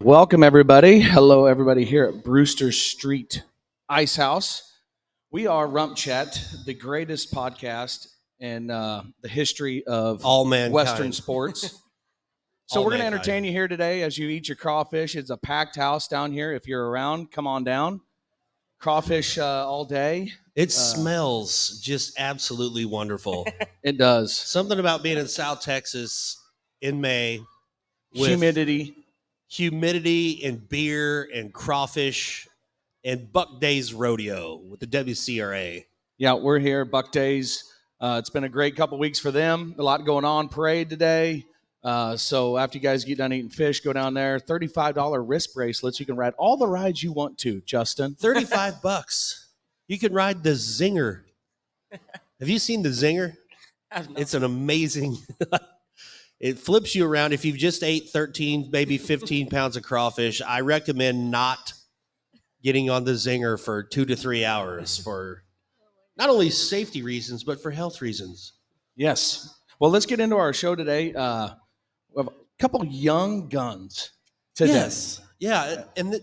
Welcome, everybody. Hello, everybody here at Brewster Street Ice House. We are RümpChät, the greatest podcast in the history of all mankind. Western sports. So All we're going to mankind. entertain you here today as you eat your crawfish. It's a packed house down here. If you're around, come on down. Crawfish all day. It smells just absolutely wonderful. It does. Something about being in South Texas in May with humidity and beer and crawfish and Buc Days Rodeo with the WCRA. Yeah, we're here, Buc Days. It's been a great couple weeks for them. A lot going on. Parade today. So after you guys get done eating fish, go down there. $35 wrist bracelets. You can ride all the rides you want to, Justin. $35. You can ride the Zinger. Have you seen the Zinger? It's an amazing. It flips you around. If you've just ate 13, maybe 15 pounds of crawfish, I recommend not getting on the Zinger for 2 to 3 hours for not only safety reasons, but for health reasons. Yes. Well, let's get into our show today. We have a couple young guns today. Yes. Yeah. And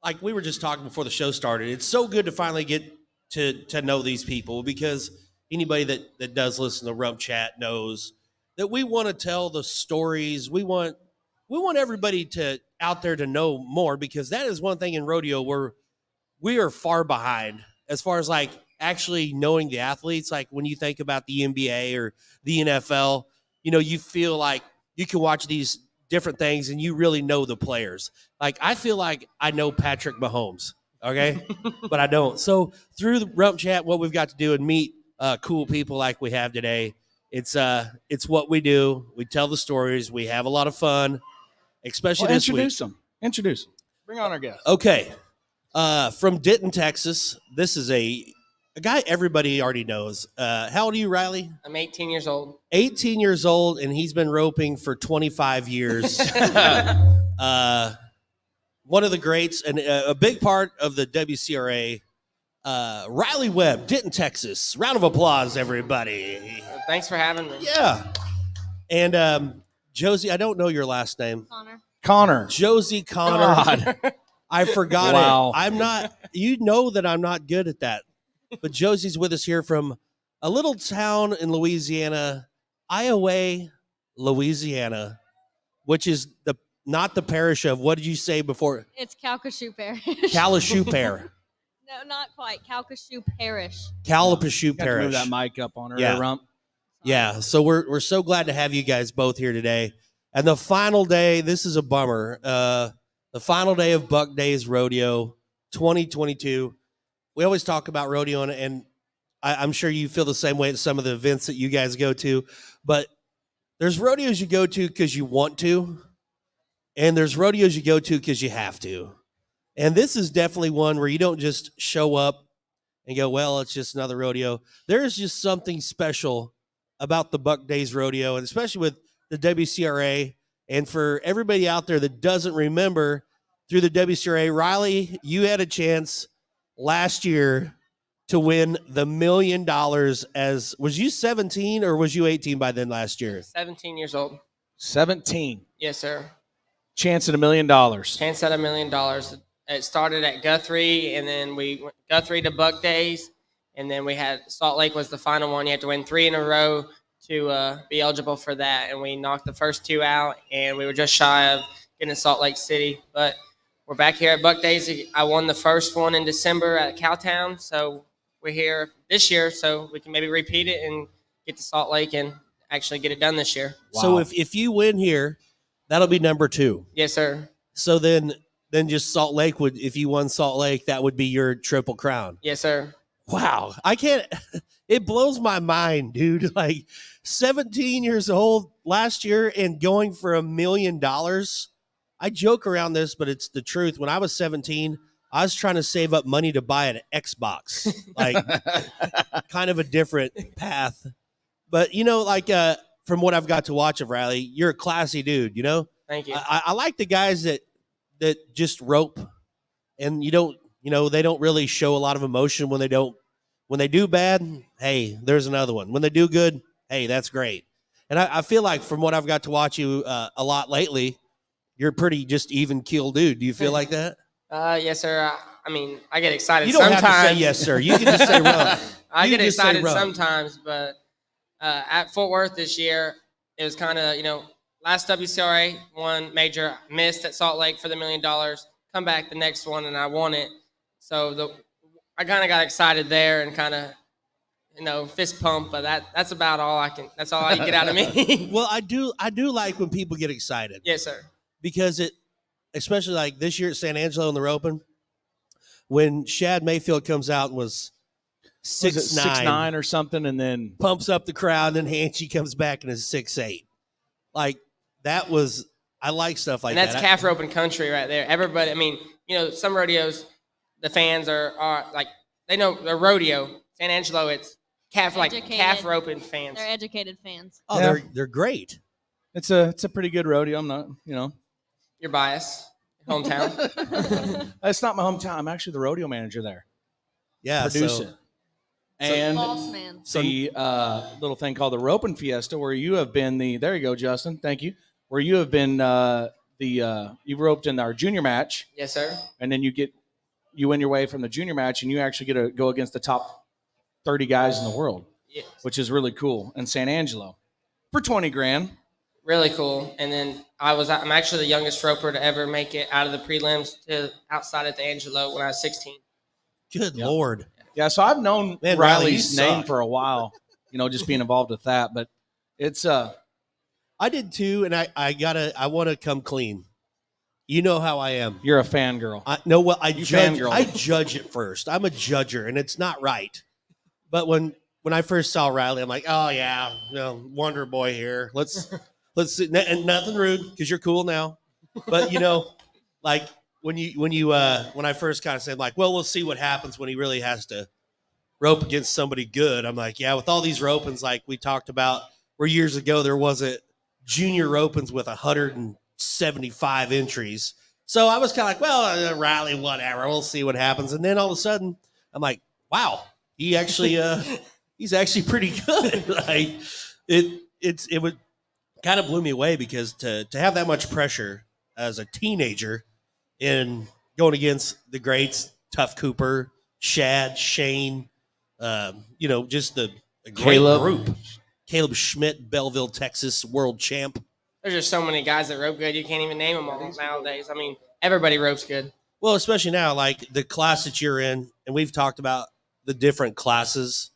like we were just talking before the show started, it's so good to finally get to know these people, because anybody that does listen to RümpChät knows that we want to tell the stories. We want everybody to out there to know more, because that is one thing in rodeo where we are far behind as far as like actually knowing the athletes. Like when you think about the NBA or the NFL, you know, you feel like you can watch these different things and you really know the players. Like I feel like I know Patrick Mahomes, okay? But I don't. So through the RümpChät, what we've got to do and meet cool people like we have today, it's what we do. We tell the stories. We have a lot of fun, especially this week. Introduce them. Bring on our guest. Okay. From Denton, Texas. This is a guy everybody already knows. How old are you, Riley? I'm 18 years old. 18 years old, and he's been roping for 25 years. One of the greats, and a big part of the WCRA. Riley Webb, Denton, Texas. Round of applause, everybody. Thanks for having me. Yeah. And Josey, I don't know your last name. Connor. Josey Conner. I forgot Wow. it. I'm not, you know that I'm not good at that. But Josey's with us here from a little town in Louisiana, Iowa, Louisiana, which is not the parish of, what did you say before? It's Calcasieu Parish. Calcasieu Parish. No, not quite. Calcasieu Parish. Calcasieu Got to move Parish. that mic up on her, Yeah. Rump. Yeah, so we're so glad to have you guys both here today. And the final day, this is a bummer. The final day of Buc Days Rodeo 2022. We always talk about rodeo, and I'm sure you feel the same way at some of the events that you guys go to. But there's rodeos you go to because you want to, and there's rodeos you go to because you have to. And this is definitely one where you don't just show up and go, well, it's just another rodeo. There's just something special about the Buc Days Rodeo, and especially with the WCRA. And for everybody out there that doesn't remember, through the WCRA, Riley, you had a chance last year to win the $1 million. Was you 17 or was you 18 by then last year? 17 years old. 17. Yes, sir. Chance at $1 million. Chance at $1 million. It started at Guthrie, and then we went Guthrie to Buc Days, and then we had Salt Lake was the final one. You had to win 3 in a row to be eligible for that, and we knocked the first 2 out, and we were just shy of getting to Salt Lake City. But we're back here at Buc Days. I won the first one in December at Cowtown, so we're here this year, so we can maybe repeat it and get to Salt Lake and actually get it done this year. Wow. So if you win here, that'll be number 2. Yes, sir. So then just Salt Lake would, if you won Salt Lake, that would be your triple crown. Yes, sir. Wow. It blows my mind, dude. Like 17 years old last year and going for $1 million. I joke around this, but it's the truth. When I was 17, I was trying to save up money to buy an Xbox, like kind of a different path. But, you know, like from what I've got to watch of Riley, you're a classy dude, you know? Thank you. I like the guys that just rope, and they don't really show a lot of emotion when they do bad. Hey, there's another one. When they do good, hey, that's great. And I feel like from what I've got to watch you a lot lately, you're a pretty just even keel dude. Do you feel like that? Yes, sir. I mean, I get excited You don't sometimes. have to say yes, sir. You can just say rump. I You get can just say excited rump. sometimes, but at Fort Worth this year, it was kind of, last WCRA, one major, missed at Salt Lake for the $1 million, come back the next one, and I won it. So I kind of got excited there and kind of, fist pump, but that's about all that's all you get out of me. Well, I do like when people get excited. Yes, sir. Because especially like this year at San Angelo in the roping, when Shad Mayfield comes out and was 6'9" or something, and then pumps up the crowd, and then Hanchy comes back and is 6'8". Like that was, I like stuff like and that. that's calf roping country right there. Everybody, I mean, some rodeos, the fans are like, they know the rodeo. San Angelo, it's calf roping fans. They're educated fans. Oh, Yeah. they're great. it's a pretty good rodeo. I'm not, Your bias, hometown. It's not my hometown. I'm actually the rodeo manager there. Yeah, Produce so it. And Boss man. the little thing called the Roping Fiesta, where you have been there you go, Justin. Thank you. Where you have been you roped in our junior match, Yes, sir. and then you win your way from the junior match, and you actually get to go against the top 30 guys in the world, Yes. which is really cool in San Angelo for 20 grand. Really cool. And then I'm actually the youngest roper to ever make it out of the prelims to outside at the Angelo when I was 16. good Yep. Lord. Yeah, so I've known Man, Riley, Riley's you name suck. for a while, just being involved with that. But it's I did too, and I want to come clean. You know how I am. you're a fangirl. I fangirl. judge it first. I'm a judger, and it's not right. But when I first saw Riley, I'm like, oh yeah, Wonder Boy here. Let's see. And nothing rude because you're cool now. But like when I first kind of said like, well, we'll see what happens when he really has to rope against somebody good. I'm like, yeah, with all these ropings like we talked about, where years ago there wasn't junior ropings with 175 entries. So I was kind of like, well, Riley, whatever. We'll see what happens. And then all of a sudden, I'm like, wow, he actually he's actually pretty good. Like it would kind of blew me away because to have that much pressure as a teenager in going against the greats, Tough Cooper, Shad, Shane, just a great Caleb. group. Caleb Schmidt, Belleville, Texas, world champ. There's just so many guys that rope good. You can't even name them all nowadays. I mean, everybody ropes good. Well, especially now, like the class that you're in, and we've talked about the different classes.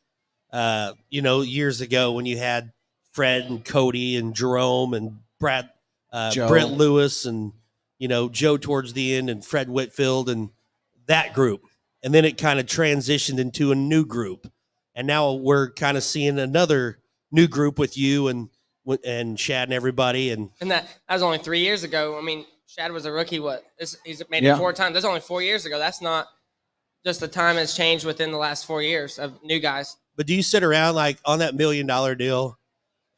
Years ago when you had Fred and Cody and Jerome and Brett Lewis and Joe towards the end and Fred Whitfield and that group, and then it kind of transitioned into a new group, and now we're kind of seeing another new group with you and Shad and everybody, and that was only 3 years ago. I mean, Shad was a rookie. He's made Yeah. it 4 times. That's only 4 years ago. That's not just the time has changed within the last 4 years of new guys. But do you sit around like on that $1 million deal?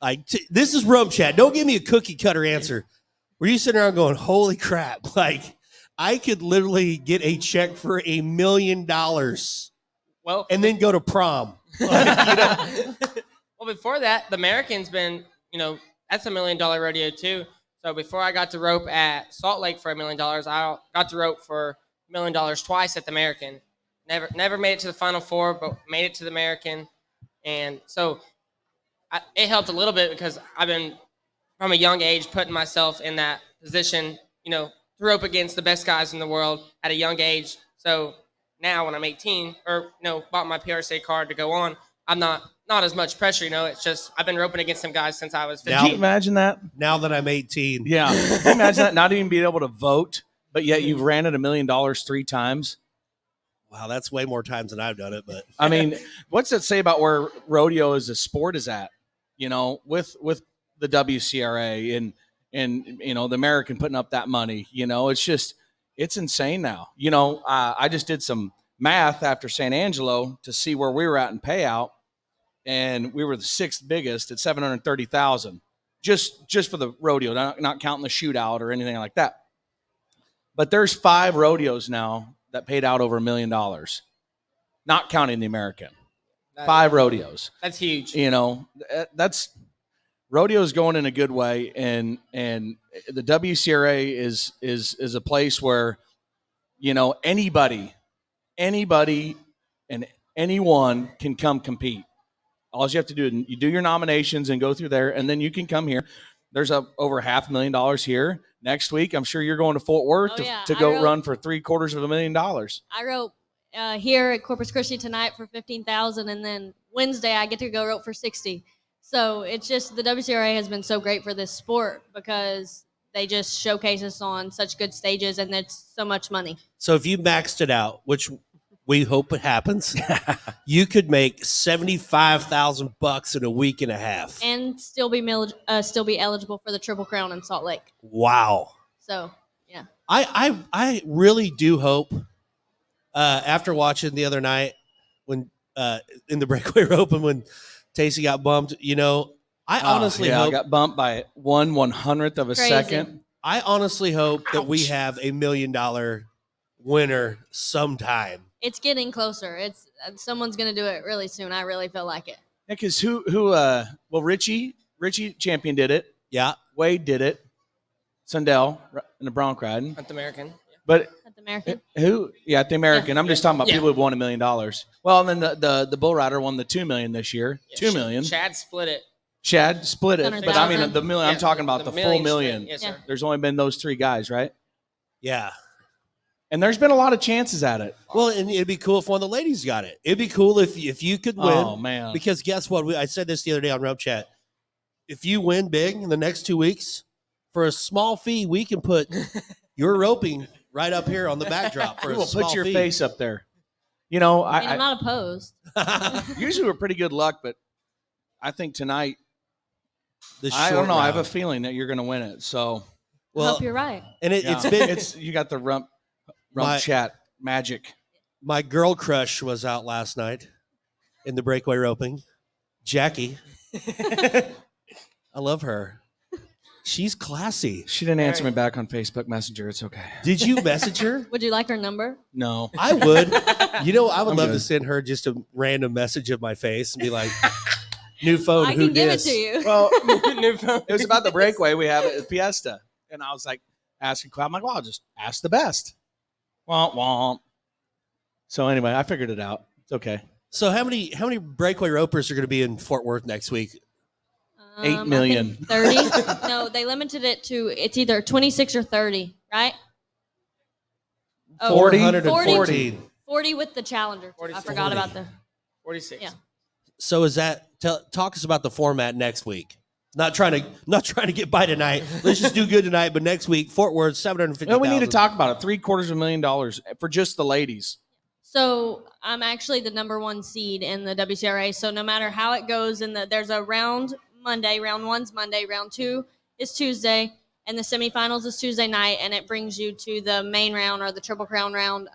Like this is RümpChät. Don't give me a cookie cutter answer. Were you sitting around going, holy crap, like I could literally get a check for $1 million Well, and then go to prom. well, before that, the American's been, that's $1 million rodeo too. So before I got to rope at Salt Lake for $1 million, I got to rope for $1 million twice at the American. Never made it to the Final Four, but made it to the American. And so it helped a little bit because I've been, from a young age, putting myself in that position, to rope against the best guys in the world at a young age. So now when I'm 18 or, bought my PRSA card to go on, I'm not as much pressure, it's just I've been roping against some guys since I was 15. Can you imagine that? Now that I'm 18. Yeah. Can you imagine that? Not even being able to vote, but yet you've ran it $1 million 3 times. Wow, that's way more times than I've done it. But I mean, what's that say about where rodeo as a sport is at? With the WCRA and the American putting up that money. It's insane now. I just did some math after San Angelo to see where we were at in payout, and we were the 6th biggest at $730,000, just for the rodeo, not counting the shootout or anything like that. But there's 5 rodeos now that paid out over $1 million, not counting the American. 5 rodeos. That's huge. That's rodeo is going in a good way, and the WCRA is a place where, you know, anybody and anyone can come compete. All you have to do is you do your nominations and go through there, and then you can come here. There's over $500,000 here. Next week, I'm sure you're going to Fort Worth to go run for $750,000. I wrote here at Corpus Christi tonight for $15,000, and then Wednesday I get to go rope for $60,000. So it's just the WCRA has been so great for this sport because they just showcase us on such good stages, and it's so much money. So if you maxed it out, which we hope it happens, you could make $75,000 in a week and a half, and still be eligible for the Triple Crown in Salt Lake. Wow. So yeah, I really do hope. After watching the other night when in the breakaway rope and when Tacey got bumped, you know, I honestly hope I got bumped by 1/100th of a Crazy. second. I honestly hope that we have $1 million winner sometime. it's getting closer. It's someone's gonna do it really soon. I really feel like it. Yeah, because well, Richie Champion did it. Yeah. Wade did it. Sundell in the bronc riding. At the American. But At the American. who? Yeah, at the American. I'm just talking about Yeah. people who've won $1 million. Well, and then the bull rider won the $2 million this year. Yeah, $2 million. Chad split it. Chad split it, but I mean 100,000. the million. I'm Yeah, talking about the full million million. split. Yes, Yeah. sir. There's only been those 3 guys, right? Yeah. And there's been a lot of chances at it. Well, and it'd be cool if one of the ladies got it. It'd be cool if you could win. Oh man! Because guess what? I said this the other day on RümpChät. If you win big in the next 2 weeks, for a small fee, we can put your roping right up here on the backdrop for We a will small put your fee. face up there. You know, I mean, I'm not opposed. usually we're pretty good luck, but I think tonight, The I short don't know. I have a round. feeling that you're going to win it. So, I well, hope you're right. and yeah. it's been you got the rump My- chat magic. my girl crush was out last night in the breakaway roping. Jackie. I love her. She's classy. She didn't answer me back on Facebook Messenger. It's okay. Did you message her? Would you like her number? No. I would. You know, I would I'm love good. to send her just a random message of my face and be like, new phone, I who can give it dis? to you. Well, New phone. it was about the breakaway we have at Fiesta, and I was like asking Cloud. I'm like, well, I'll just ask the best. Womp womp. So anyway, I figured it out. It's okay. So how many breakaway ropers are going to be in Fort Worth next week? 8 I million. think 30. No, they limited it to it's either 26 or 30, right? Oh, 40? 414. 40 with the challenger. 40. I forgot about the. 46. Yeah. So is that talk us about the format next week? Not trying to get by tonight. Let's just do good tonight. But next week, Fort Worth, 750. No, we need to talk about it. $750,000 for just the ladies. So I'm actually the number 1 seed in the WCRA. So no matter how it goes, there's a round Monday. Round 1's Monday. Round 2 is Tuesday, and the semifinals is Tuesday night, and it brings you to the main round or the Triple Crown round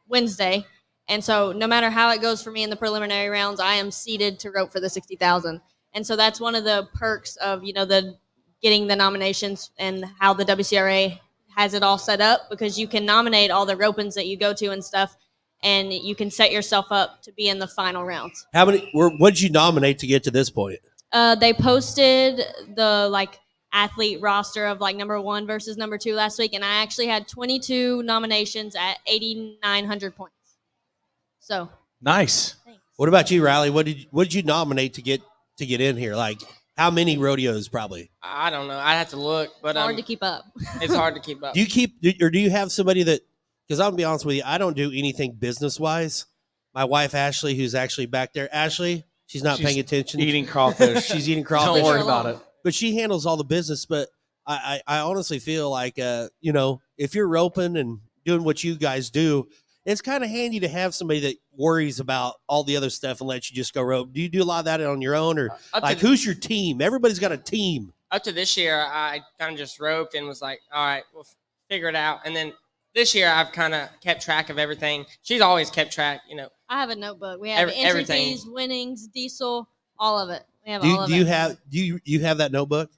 Wednesday. And so no matter how it goes for me in the preliminary rounds, I am seeded to rope for the 60,000. And so that's one of the perks of the getting the nominations and how the WCRA has it all set up, because you can nominate all the ropings that you go to and stuff, and you can set yourself up to be in the final rounds. What did you nominate to get to this point? They posted the athlete roster of number 1 versus number 2 last week, and I actually had 22 nominations at 8,900 points. So Nice. thanks. What about you, Riley? What did you nominate to get in here? Like how many rodeos? Probably. I don't know. I'd have to look, but Hard to keep up. it's hard to keep up. Do you have somebody that? Because I'll be honest with you, I don't do anything business wise. My wife Ashley, who's actually back there, Ashley, she's not paying attention. Eating crawfish. She's eating crawfish. Don't worry Sure about alone. it. But she handles all the business. But I honestly feel like if you're roping and doing what you guys do, it's kind of handy to have somebody that worries about all the other stuff and lets you just go rope. Do you do a lot of that on your own, or who's your team? Everybody's got a team. Up to this year, I kind of just roped and was like, all right, we'll figure it out. And then this year, I've kind of kept track of everything. She's always kept track, I have a notebook. We have entry everything. fees, winnings, diesel, all of it. We have Do all of you it. have that notebook?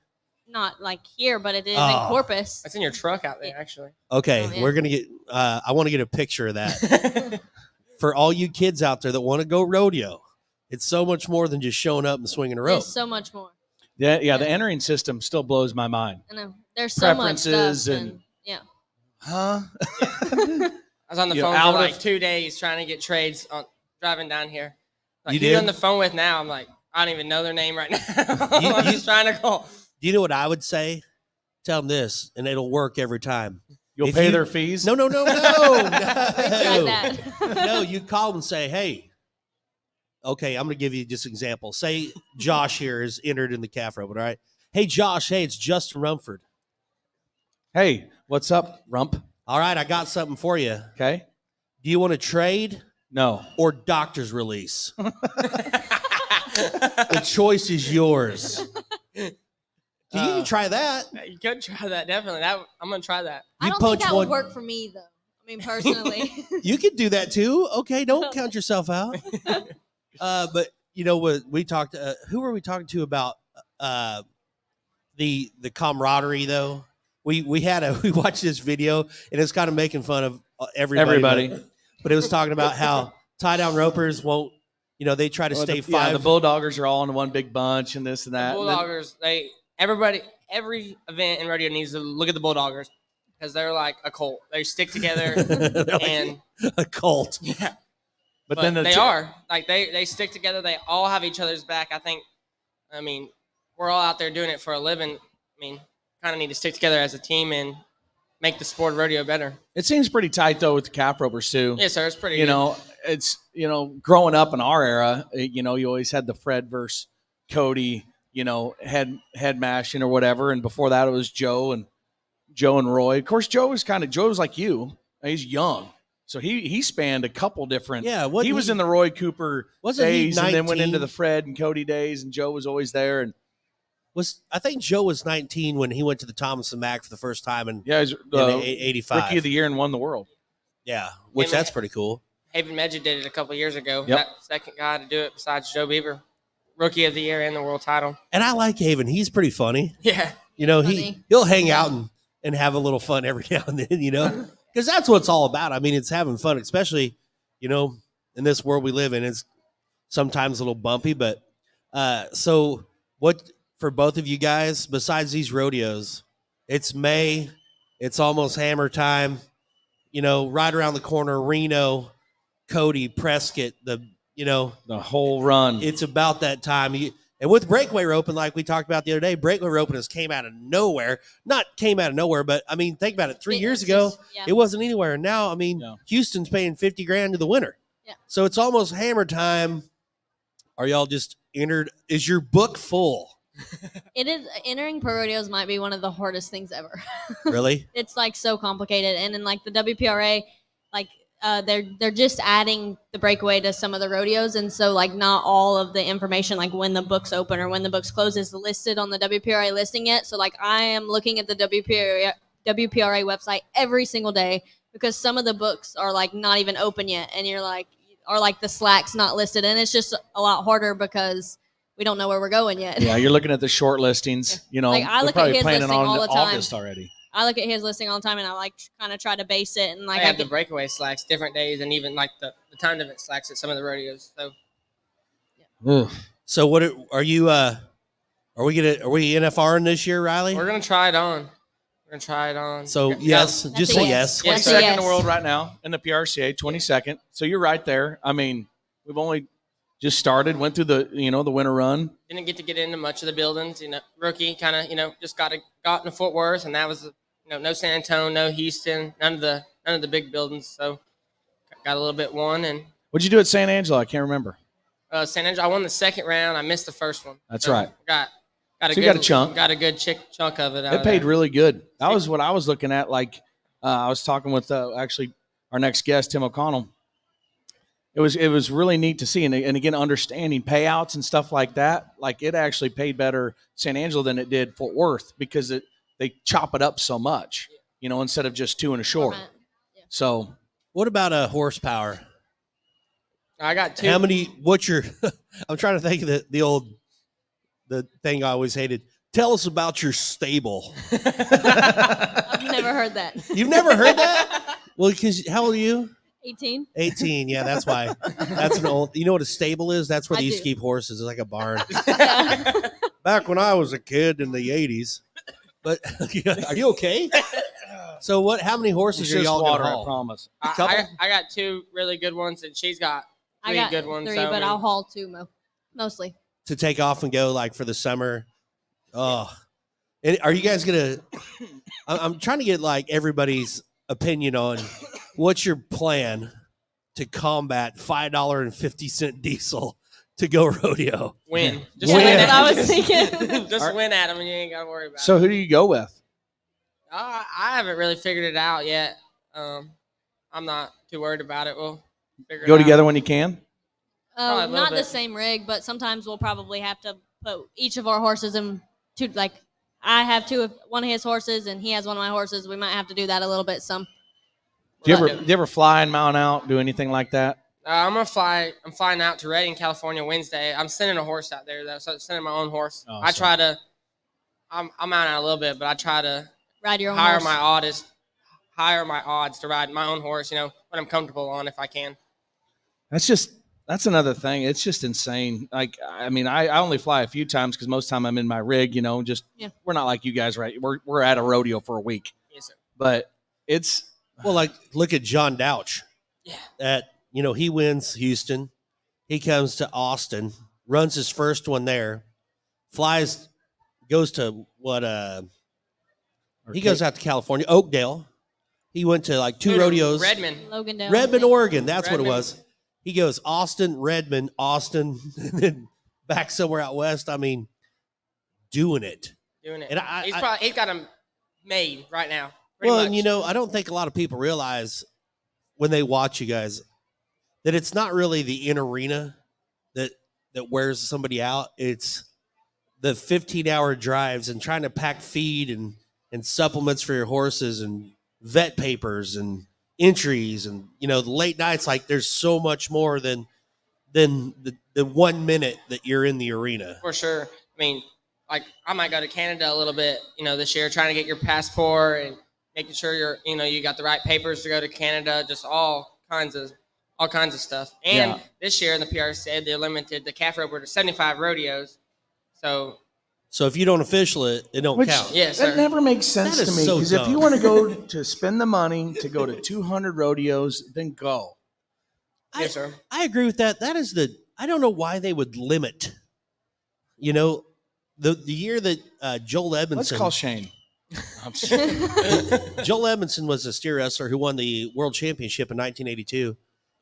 Not here, but it is Oh. in Corpus. It's in your truck out there, actually. Okay, Oh, yeah. we're gonna get. I want to get a picture of that for all you kids out there that want to go rodeo. It's so much more than just showing up and swinging a rope. There's so much more. The entering system still blows my mind. I know. There's so much Preferences stuff. and- Yeah. Huh? I was on the phone for like 2 days trying to get trades on driving down here. Like, You who you did? on the phone with now? I'm like, I don't even know their name right now. I'm just trying to call. Do you know what I would say? Tell them this, and it'll work every time. You'll If pay you- their fees? No. Tried No, that. no, you call them and say, hey, okay, I'm going to give you just an example. Say Josh here is entered in the calf robot, all right? Hey, Josh, hey, it's Justin Rumford. Hey, what's up, Rump? All right, I got something for you. Okay. Do you want to trade No. or doctor's release? The choice is yours. You can try that. You could try that, definitely. I'm going to try that. I You don't think punch that one- would work for me, though. I mean, personally. You could do that too. Okay, don't count yourself out. But you know what we talked? Who were we talking to about the camaraderie though? We watched this video and it's kind of making fun of everybody. But it was talking about how tie down ropers won't. You know, they try to stay five. The Bulldoggers are all in one big bunch and this and that. The Bulldoggers, every event in rodeo needs to look at the Bulldoggers because they're like a cult. They stick together and a cult. yeah. But then they are like they stick together. They all have each other's back. I mean, we're all out there doing it for a living. I mean, kind of need to stick together as a team and make the sport of rodeo better. It seems pretty tight though with the calf ropers too. Yes, sir. It's pretty. You good. know, it's growing up in our era, you always had the Fred versus Cody, head mashing or whatever, and before that it was Joe and Roy. Of course, Joe was like you. He's young, so he spanned a couple different. Yeah, he was in the Roy Cooper days, and then went 19? into the Fred and Cody days, and Joe was always there. And I think Joe was 19 when he went to the Thomas and Mack for the first time in yeah, he's in 85. Rookie of the Year and won the world. Yeah, which that's pretty cool. Haven Medja did it a couple years ago. Yep. That second guy to do it besides Joe Beaver, Rookie of the Year and the world title. And I like Haven. He's pretty funny. Yeah. Funny. He'll hang out and have a little fun every now and then, because that's what it's all about. I mean, it's having fun, especially, in this world we live in. It's sometimes a little bumpy, but so what for both of you guys, besides these rodeos, it's May, it's almost hammer time, right around the corner, Reno, Cody, Prescott, the whole run. it's about that time. And with breakaway roping, like we talked about the other day, breakaway roping has came out of nowhere. Not came out of nowhere, but I mean, think about it. 3 years ago, it wasn't anywhere. And now, I mean, Houston's paying $50,000 to the winner. Yeah. So it's almost hammer time. Are y'all just entered? Is your book full? It is. Entering pro rodeos might be one of the hardest things ever. Really? It's like so complicated, and in like the WPRA, like they're just adding the breakaway to some of the rodeos, and so like not all of the information, like when the books open or when the books close, is listed on the WPRA listing yet. So like I am looking at the WPRA website every single day because some of the books are like not even open yet, and you're like, or like the slack's not listed, and it's just a lot harder because we don't know where we're going yet. Yeah, you're looking at the short listings. Like, I they're look at probably his planning listing on all the time. August already. I look at his listing all the time, and I like kind of try to base it, and like I have the breakaway slacks different days, and even like the time limit slacks at some of the rodeos. So So what are you? Are we NFRing this year, Riley? we're gonna try it on. So Yeah. yes, That's just a say yes. yes. That's a 22nd yes. in the world right now in the PRCA, 22nd. So you're right there. I mean, we've only just started, went through the the winter run. Didn't get to get into much of the buildings. Rookie kind of just got into Fort Worth, and that was no San Antonio, no Houston, none of the big buildings. So got a little bit won, and What'd you do at San Angelo? I can't remember. San Angelo. I won the second round. I missed the first one. That's So right. Got a So good you got a chunk. Got a good chunk of it. out It of paid there. really good. That was what I was looking at. Like I was talking with actually our next guest, Tim O'Connell. It was really neat to see, and again, understanding payouts and stuff like that. Like it actually paid better San Angelo than it did Fort Worth because they chop it up so much, instead of just two and a short. Format. Yeah. So What about horsepower? I got two. How many? What's your? I'm trying to think of the thing I always hated. Tell us about your stable. I've never heard that. You've never heard that? Well, because how old are you? 18. 18. Yeah, that's why. That's an old. You know what a stable is? That's where I they used to do. keep horses. It's like a barn. Yeah. back when I was a kid in the 80s. But are you okay? So what? How many horses are Just y'all water, gonna I haul? promise. I got 2 really good ones, and she's got 3 I got good ones. 3, so, but I mean, I'll haul 2 mostly. To take off and go like for the summer. Oh, and are you guys gonna? I'm trying to get like everybody's opinion on what's your plan to combat $5.50 diesel to go rodeo. win. Yeah, Win. that's what I was thinking. Just win at them, and you ain't got to worry about So it. who do you go with? I haven't really figured it out yet. I'm not too worried about it. We'll figure Go it together out. when you can. Probably a little Not the bit. same rig, but sometimes we'll probably have to put each of our horses in 2. Like I have 2 of one of his horses, and he has one of my horses. We might have to do that a little bit. Some. Do you ever fly and mount out? Do anything like that? I'm flying out to Redding, California Wednesday. I'm sending a horse out there though, so I'm sending my own horse. Oh, I so- try to. I'm out a little bit, but I try to Ride your own hire horse. my odds to ride my own horse. When I'm comfortable on, if I can. That's another thing. It's just insane. Like, I mean, I only fly a few times because most time I'm in my rig. We're not like you guys, right? We're at a rodeo for a week, Yes, sir. but it's Well, like look at John Douch. Yeah. He wins Houston. He comes to Austin, runs his first one there, goes to he goes out to California, Oakdale. He went to like 2 rodeos. Redmond. Logandale. Oregon. That's what it Redmond. was. He goes Austin, Redmond, Austin, and then back somewhere out west. I mean, doing it. Doing it. And He's got them made right now. Well, Pretty and much. I don't think a lot of people realize when they watch you guys that it's not really the in arena that wears somebody out. It's the 15-hour drives and trying to pack feed and supplements for your horses and vet papers and entries and the late nights. Like there's so much more than the 1 minute that you're in the arena. For sure. I mean, like I might go to Canada a little bit, this year, trying to get your passport and making sure you got the right papers to go to Canada, just all kinds of stuff. And this year in the PRC, they limited the calf roper to 75 rodeos. So if you don't official it, it don't count. Yes, that sir. never makes sense That to is me. so Because if dumb. you want to go to spend the money to go to 200 rodeos, then go. Yes, sir. I agree with that. That is I don't know why they would limit. The year that Joel Edmondson. Let's call Shane. Joel Edmondson was a steer wrestler who won the world championship in 1982,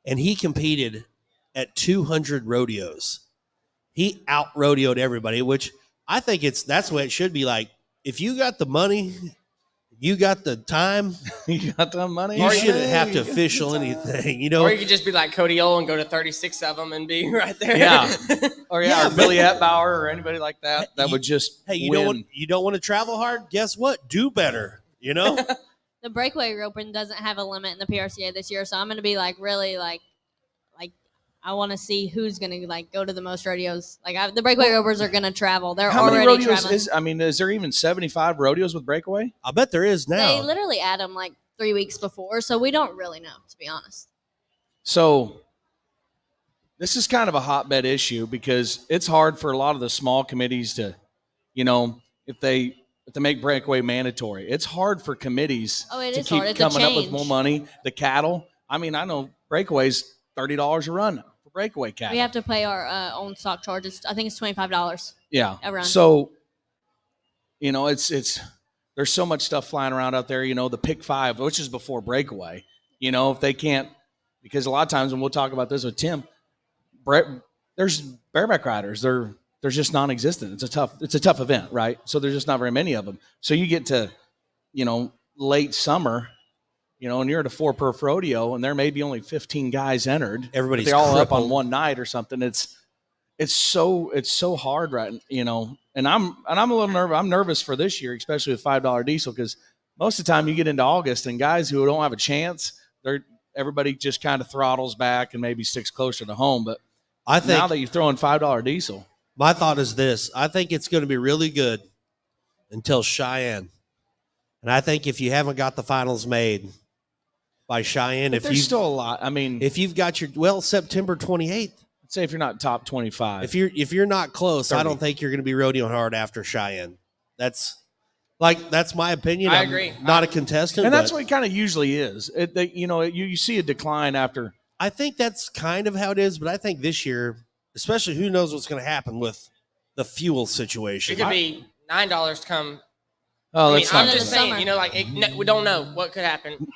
and he competed at 200 rodeos. He out rodeoed everybody, which I think that's the way it should be. Like, if you got the money, you got the time, You got the money. you shouldn't Hey, have to you got official the time. anything. Or you could just be like Cody Ohl and go to 36 of them and be right there. Yeah. Or Yeah, or Billy Atbauer or anybody like that. That would just Hey, you win. don't want to travel hard? Guess what? Do better. The breakaway roping doesn't have a limit in the PRCA this year, so I'm going to be like really like I want to see who's going to go to the most rodeos. The breakaway ropers are going to travel. They're How many already rodeos traveling. is there even 75 rodeos with breakaway? I bet there is now. They literally add them 3 weeks before, so we don't really know, to be honest. So this is kind of a hotbed issue because it's hard for a lot of the small committees to, if they make breakaway mandatory, it's hard for committees Oh, it to is keep hard. It's a coming up with change. more money. The cattle, I know breakaways $30 a run for breakaway cattle. We have to pay our own stock charges. I think it's $25. Yeah. a run. So, it's there's so much stuff flying around out there. The pick 5, which is before breakaway. If they can't, because a lot of times, and we'll talk about this with Tim, there's bareback riders. They're just non-existent. It's a tough event, right? So there's just not very many of them. So you get to, late summer, and you're at a 4-perf rodeo, and there may be only 15 guys entered. Everybody's they're all up on crippled. one night or something. It's so hard, right? And I'm a little nervous. I'm nervous for this year, especially with $5 diesel, because most of the time you get into August and guys who don't have a chance, everybody just kind of throttles back and maybe sticks closer to home. But I think now that you're throwing $5 diesel, my thought is this. I think it's going to be really good until Cheyenne. And I think if you haven't got the finals made by Cheyenne, but there's still a lot. if you've got September 28th, say if you're not top 25. If you're not close, 30. I don't think you're going to be rodeoing hard after Cheyenne. That's my opinion. I I'm agree. not a contestant, and that's but what it kind of usually is. You see a decline after. I think that's kind of how it is. But I think this year, especially, who knows what's going to happen with the fuel situation. It could be $9 come. Oh, I mean, that's I'm not just good. saying, like we don't know what could happen.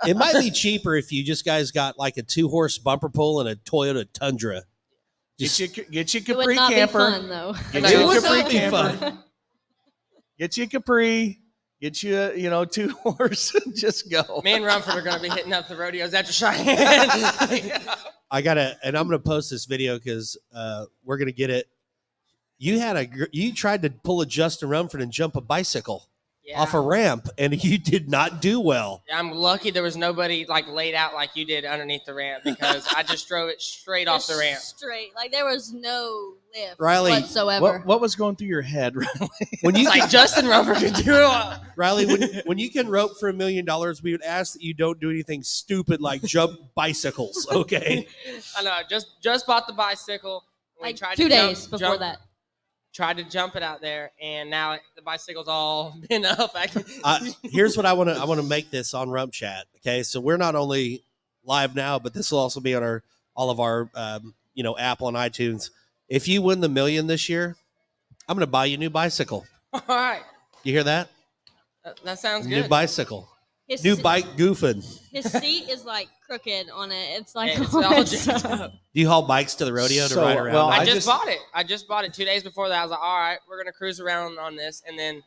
It might be cheaper if you just guys got like a 2-horse bumper pull and a Toyota Tundra. Get you It Capri would not camper. be fun, though. Get It you a would Capri not be camper. fun. Get you a Capri. Get you 2-horse. Just go. Me and Rumford are going to be hitting up the rodeos after Cheyenne. I'm gonna post this video because we're gonna get it. You tried to pull a Justin Rumford and jump a bicycle off a ramp, and you did not do well. I'm lucky there was nobody like laid out like you did underneath the ramp because I just drove it straight off the ramp. Straight. Like, there was no lift Riley, whatsoever. What was going through your head, Riley? When you It's like Justin Rumford could do it. Riley, when you can rope for $1 million, we would ask that you don't do anything stupid like jump bicycles. Okay. I know. Just bought the bicycle. We Like tried 2 to days before that. Tried to jump it out there, and now the bicycle's all been up. Here's what I want to make this on RümpChät. Okay, so we're not only live now, but this will also be on all of our Apple and iTunes. If you win the $1 million this year, I'm going to buy you a new bicycle. All right. You hear that? That sounds good. New bicycle. His New se- bike goofing. His seat is like crooked on it. It's like It's all all messed jacked up. up. Do you haul bikes to the rodeo to So, ride around? well, I I just just- bought it. I just bought it 2 days before that. I was like, all right, we're going to cruise around on this, and then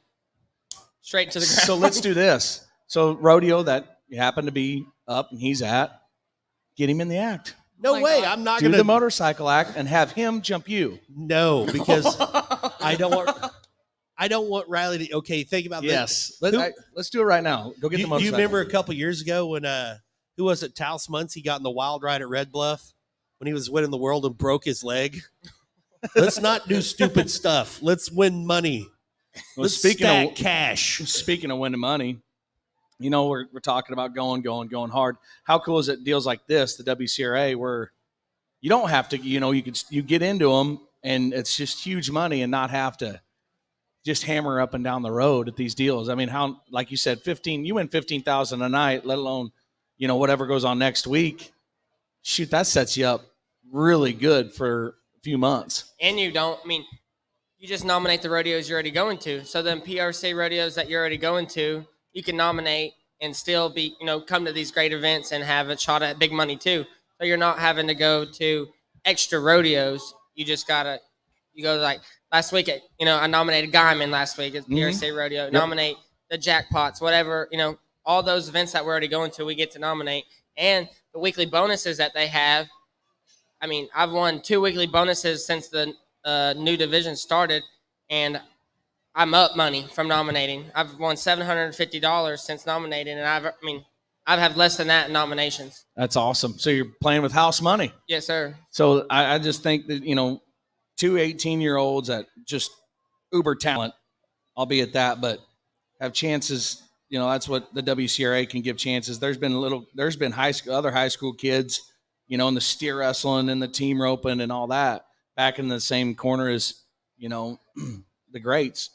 straight to the ground. So let's do this. So rodeo that you happen to be up and he's at, get him in the act. no my way. God. I'm not Do going to. the motorcycle act and have him jump you. No, because I don't want Riley to. Okay, think about Yes. Who- Let's do it right now. Go get this. the motorcycle. You remember a couple years ago when who was it? Taos Muncie got in the wild ride at Red Bluff when he was winning the world and broke his leg. Let's not do stupid stuff. Let's win money. Well, Let's speaking stack of cash. speaking of winning money, we're talking about going hard. How cool is it? Deals like this, the WCRA, where you don't have to. You get into them and it's just huge money and not have to just hammer up and down the road at these deals. I mean, how, like you said, you win 15,000 a night, let alone whatever goes on next week. Shoot, that sets you up really good for a few months. And you just nominate the rodeos you're already going to. So then PRC rodeos that you're already going to, you can nominate and still be, come to these great events and have a shot at big money too. So you're not having to go to extra rodeos. You just you go like last week, I nominated Guyman last week at PRC rodeo, nominate the jackpots, whatever, all those events that we're already going to, we get to nominate. And the weekly bonuses that they have. I mean, I've won 2 weekly bonuses since the new division started, and I'm up money from nominating. I've won $750 since nominating, and I've had less than that in nominations. That's awesome. So you're playing with house money. Yes, sir. So I just think that, 2 18-year-olds that just uber talent, albeit that, but have chances. That's what the WCRA can give chances. There's been other high school kids, in the steer wrestling and the team roping and all that, back in the same corner as, the greats,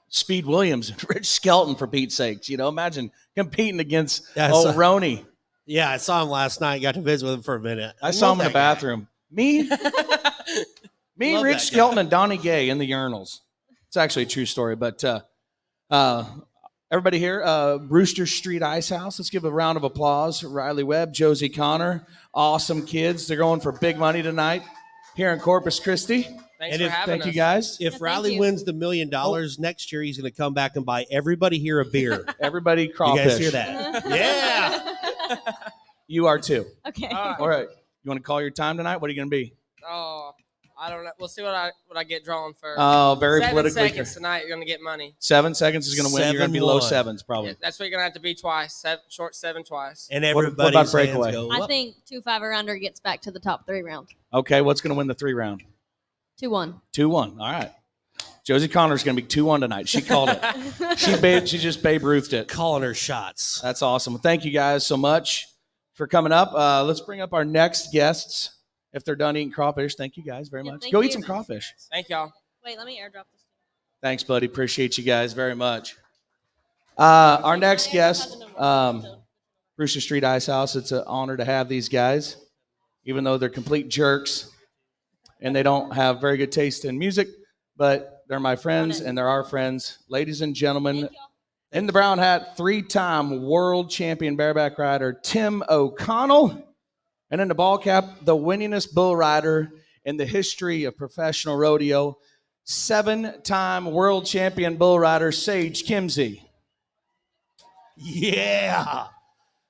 Speed Williams and Rich Skelton, for Pete's sakes. Imagine competing against old Roney. Yeah, I saw him last night. Got to visit with him for a minute. I saw him in the love that guy. bathroom. Me, Love Rich that Skelton, and Donnie Gay in the urinals. It's actually a true story, but everybody here, Brewster Street Ice House. Let's give a round of applause for Riley Webb, Josey Conner. Awesome kids. They're going for big money tonight here in Corpus Christi. Thanks And for if- having Thank us. you, guys. If thank Riley you. wins the $1 million next year, he's going to come back and buy everybody here a beer. Everybody You crawfish. guys hear that? Yeah. You are too. Okay. All right. All right. You want to call your time tonight? What are you going to be? Oh, I don't know. We'll see what I get drawn for. Oh, very 7 politically seconds correct. tonight. You're gonna get money. 7 seconds is going to win. You're going to be low 7-1. sevens, probably. Yeah, that's what you're gonna have to be twice. Short 7 twice. And What everybody about breakaway? go I up. think 2-5 or under gets back to the top 3 round. Okay. What's going to win the 3 round? 2-1. 2-1. All right. Josey Conner's going to be 2-1 tonight. She called it. She just Babe Ruthed it. calling her shots. That's awesome. Thank you guys so much for coming up. Let's bring up our next guests. if they're done eating crawfish, thank you guys very Yeah, much. thank Go you. eat some crawfish. Thank y'all. Wait, let me airdrop this. Thanks, buddy. Appreciate you guys very much. Our next guest, Brewster Street Ice House. It's an honor to have these guys, even though they're complete jerks and they don't have very good taste in music, but they're my friends and they're our friends. Ladies and gentlemen, in the brown hat, 3-time world champion bareback rider Tim O'Connell, and in the ball cap, the winningest bull rider in the history of professional rodeo, 7-time world champion bull rider Sage Kimzey. Yeah.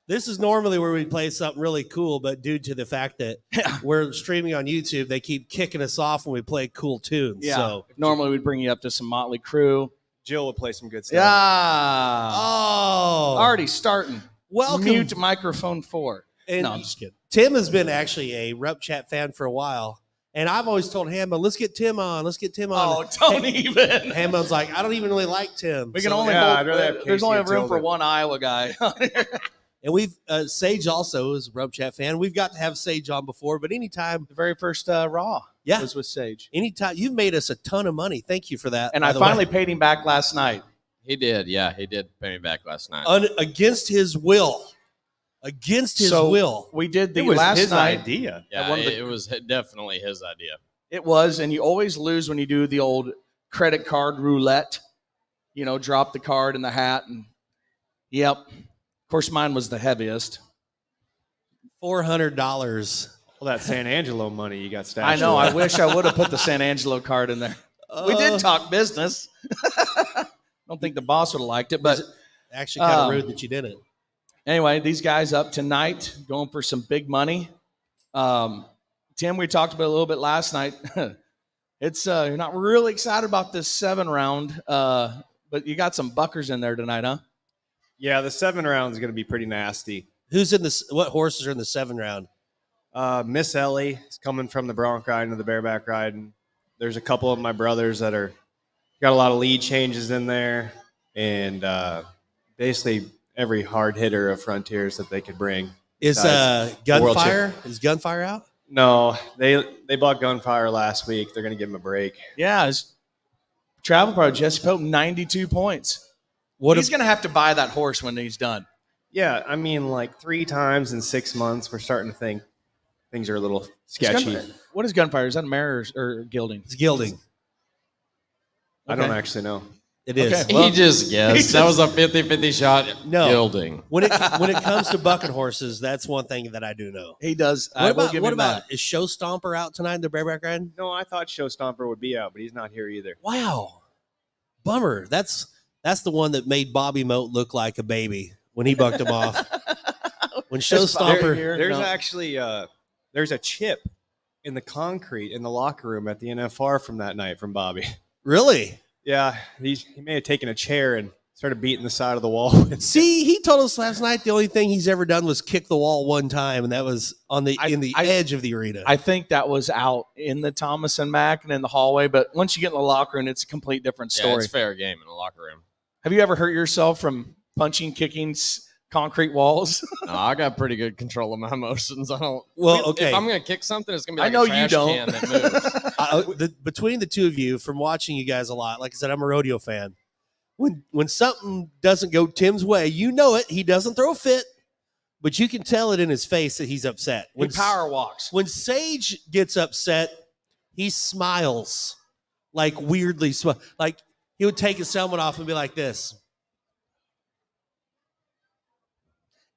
This is normally where we play something really cool, but due to the fact that we're streaming on YouTube, they keep kicking us off when we play cool tunes. Yeah. So Normally we'd bring you up to some Motley Crue. Jill would play some good stuff. Yeah. Oh. Already starting. Welcome. Mute microphone 4. And No, I'm just kidding. Tim has been actually a RümpChät fan for a while. And I've always told Hammond, let's get Tim on. Let's get Tim on. Oh, don't even. Hammond's like, I don't even really like Tim. We can So- only Yeah, hold, I'd rather have there's Casey only and room for Tilda. one Iowa guy. And we've, Sage also is a RümpChät fan. We've got to have Sage on before, but anytime, The very first Raw Yeah. was with Sage. anytime, you've made us a ton of money. Thank you for that. And by I the finally way. paid him back last night. He did, yeah. He did pay me back last night. Against his will. Against his So will. we did the It was last his night. idea. yeah, one of the- it was definitely his idea. It was, and you always lose when you do the old credit card roulette. You know, drop the card in the hat, and yep. Of course, mine was the heaviest. $400. Well, that San Angelo money you got stashed. I know. away. I wish I would have put the San Angelo card in there. We did talk business. Don't think the boss would have liked it, but Actually, kind of rude that you didn't. anyway, these guys up tonight going for some big money. Tim, we talked about it a little bit last night. It's you're not really excited about this 7 round, but you got some buckers in there tonight, huh? Yeah, the 7 round is going to be pretty nasty. Who's in this? What horses are in the 7 round? Miss Ellie is coming from the bronc ride into the bareback ride. And there's a couple of my brothers that are got a lot of lead changes in there, and basically every hard hitter of Frontiers that they could bring. Is Guys, Gunfire? Is Gunfire out? No, they bought Gunfire last week. They're going to give him a break. Yeah, his travel pro Jesse Pope 92 points. What He's going to have to buy that horse when he's done. Yeah, I mean, like 3 times in 6 months, we're starting to think things are a little sketchy. What is Gunfire? Is that a mare or gelding? It's gilding. I don't Okay. actually know. It is. Okay. Well, he just guessed. That was a 50-50 shot. No. Gilding. When it comes to bucking horses, that's one thing that I do know. He does. I What will about give what him about that. is Show Stomper out tonight in the bareback ride? No, I thought Show Stomper would be out, but he's not here either. Wow, bummer. That's the one that made Bobby Moat look like a baby when he bucked him off. When Show It's Bobby Stomper, here. There's No. actually there's a chip in the concrete in the locker room at the NFR from that night from Bobby. really? Yeah, he may have taken a chair and started beating the side of the wall. with it. See, he told us last night the only thing he's ever done was kick the wall one time, and that was in the edge of the arena. I think that was out in the Thomas and Mack and in the hallway. But once you get in the locker room, it's a complete different Yeah, story. it's fair game in the locker room. Have you ever hurt yourself from punching, kicking concrete walls? No, I got pretty good control of my emotions. I don't. Well, okay. If I'm gonna kick something, it's gonna be I like know a you trash don't. can that moves. Between the two of you, from watching you guys a lot, like I said, I'm a rodeo fan. When something doesn't go Tim's way, you know it. He doesn't throw a fit, but you can tell it in his face that he's upset. He power walks. When Sage gets upset, he smiles like weirdly, like he would take his helmet off and be like this,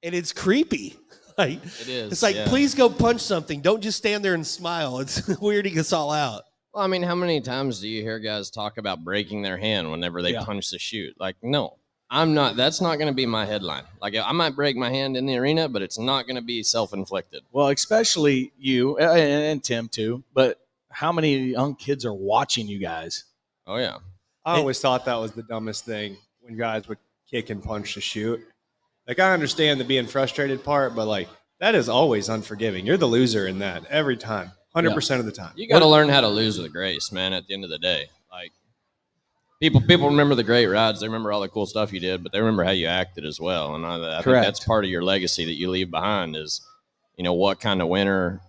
and it's creepy. Like It is. it's like, yeah. please go punch something. Don't just stand there and smile. It's weirding us all out. Well, I mean, how many times do you hear guys talk about breaking their hand whenever they Yeah. punch the chute? Like, no, I'm not. That's not going to be my headline. Like, I might break my hand in the arena, but it's not going to be self-inflicted. Well, especially you and Tim too. But how many young kids are watching you guys? Oh yeah. I always thought that was the dumbest thing when guys would kick and punch to shoot. Like, I understand the being frustrated part, but like that is always unforgiving. You're the loser in that every time, 100% of the time. You got to learn how to lose with grace, man. At the end of the day, like people remember the great rides. They remember all the cool stuff you did, but they remember how you acted as well. And I think Correct. that's part of your legacy that you leave behind is, you know, what kind of winner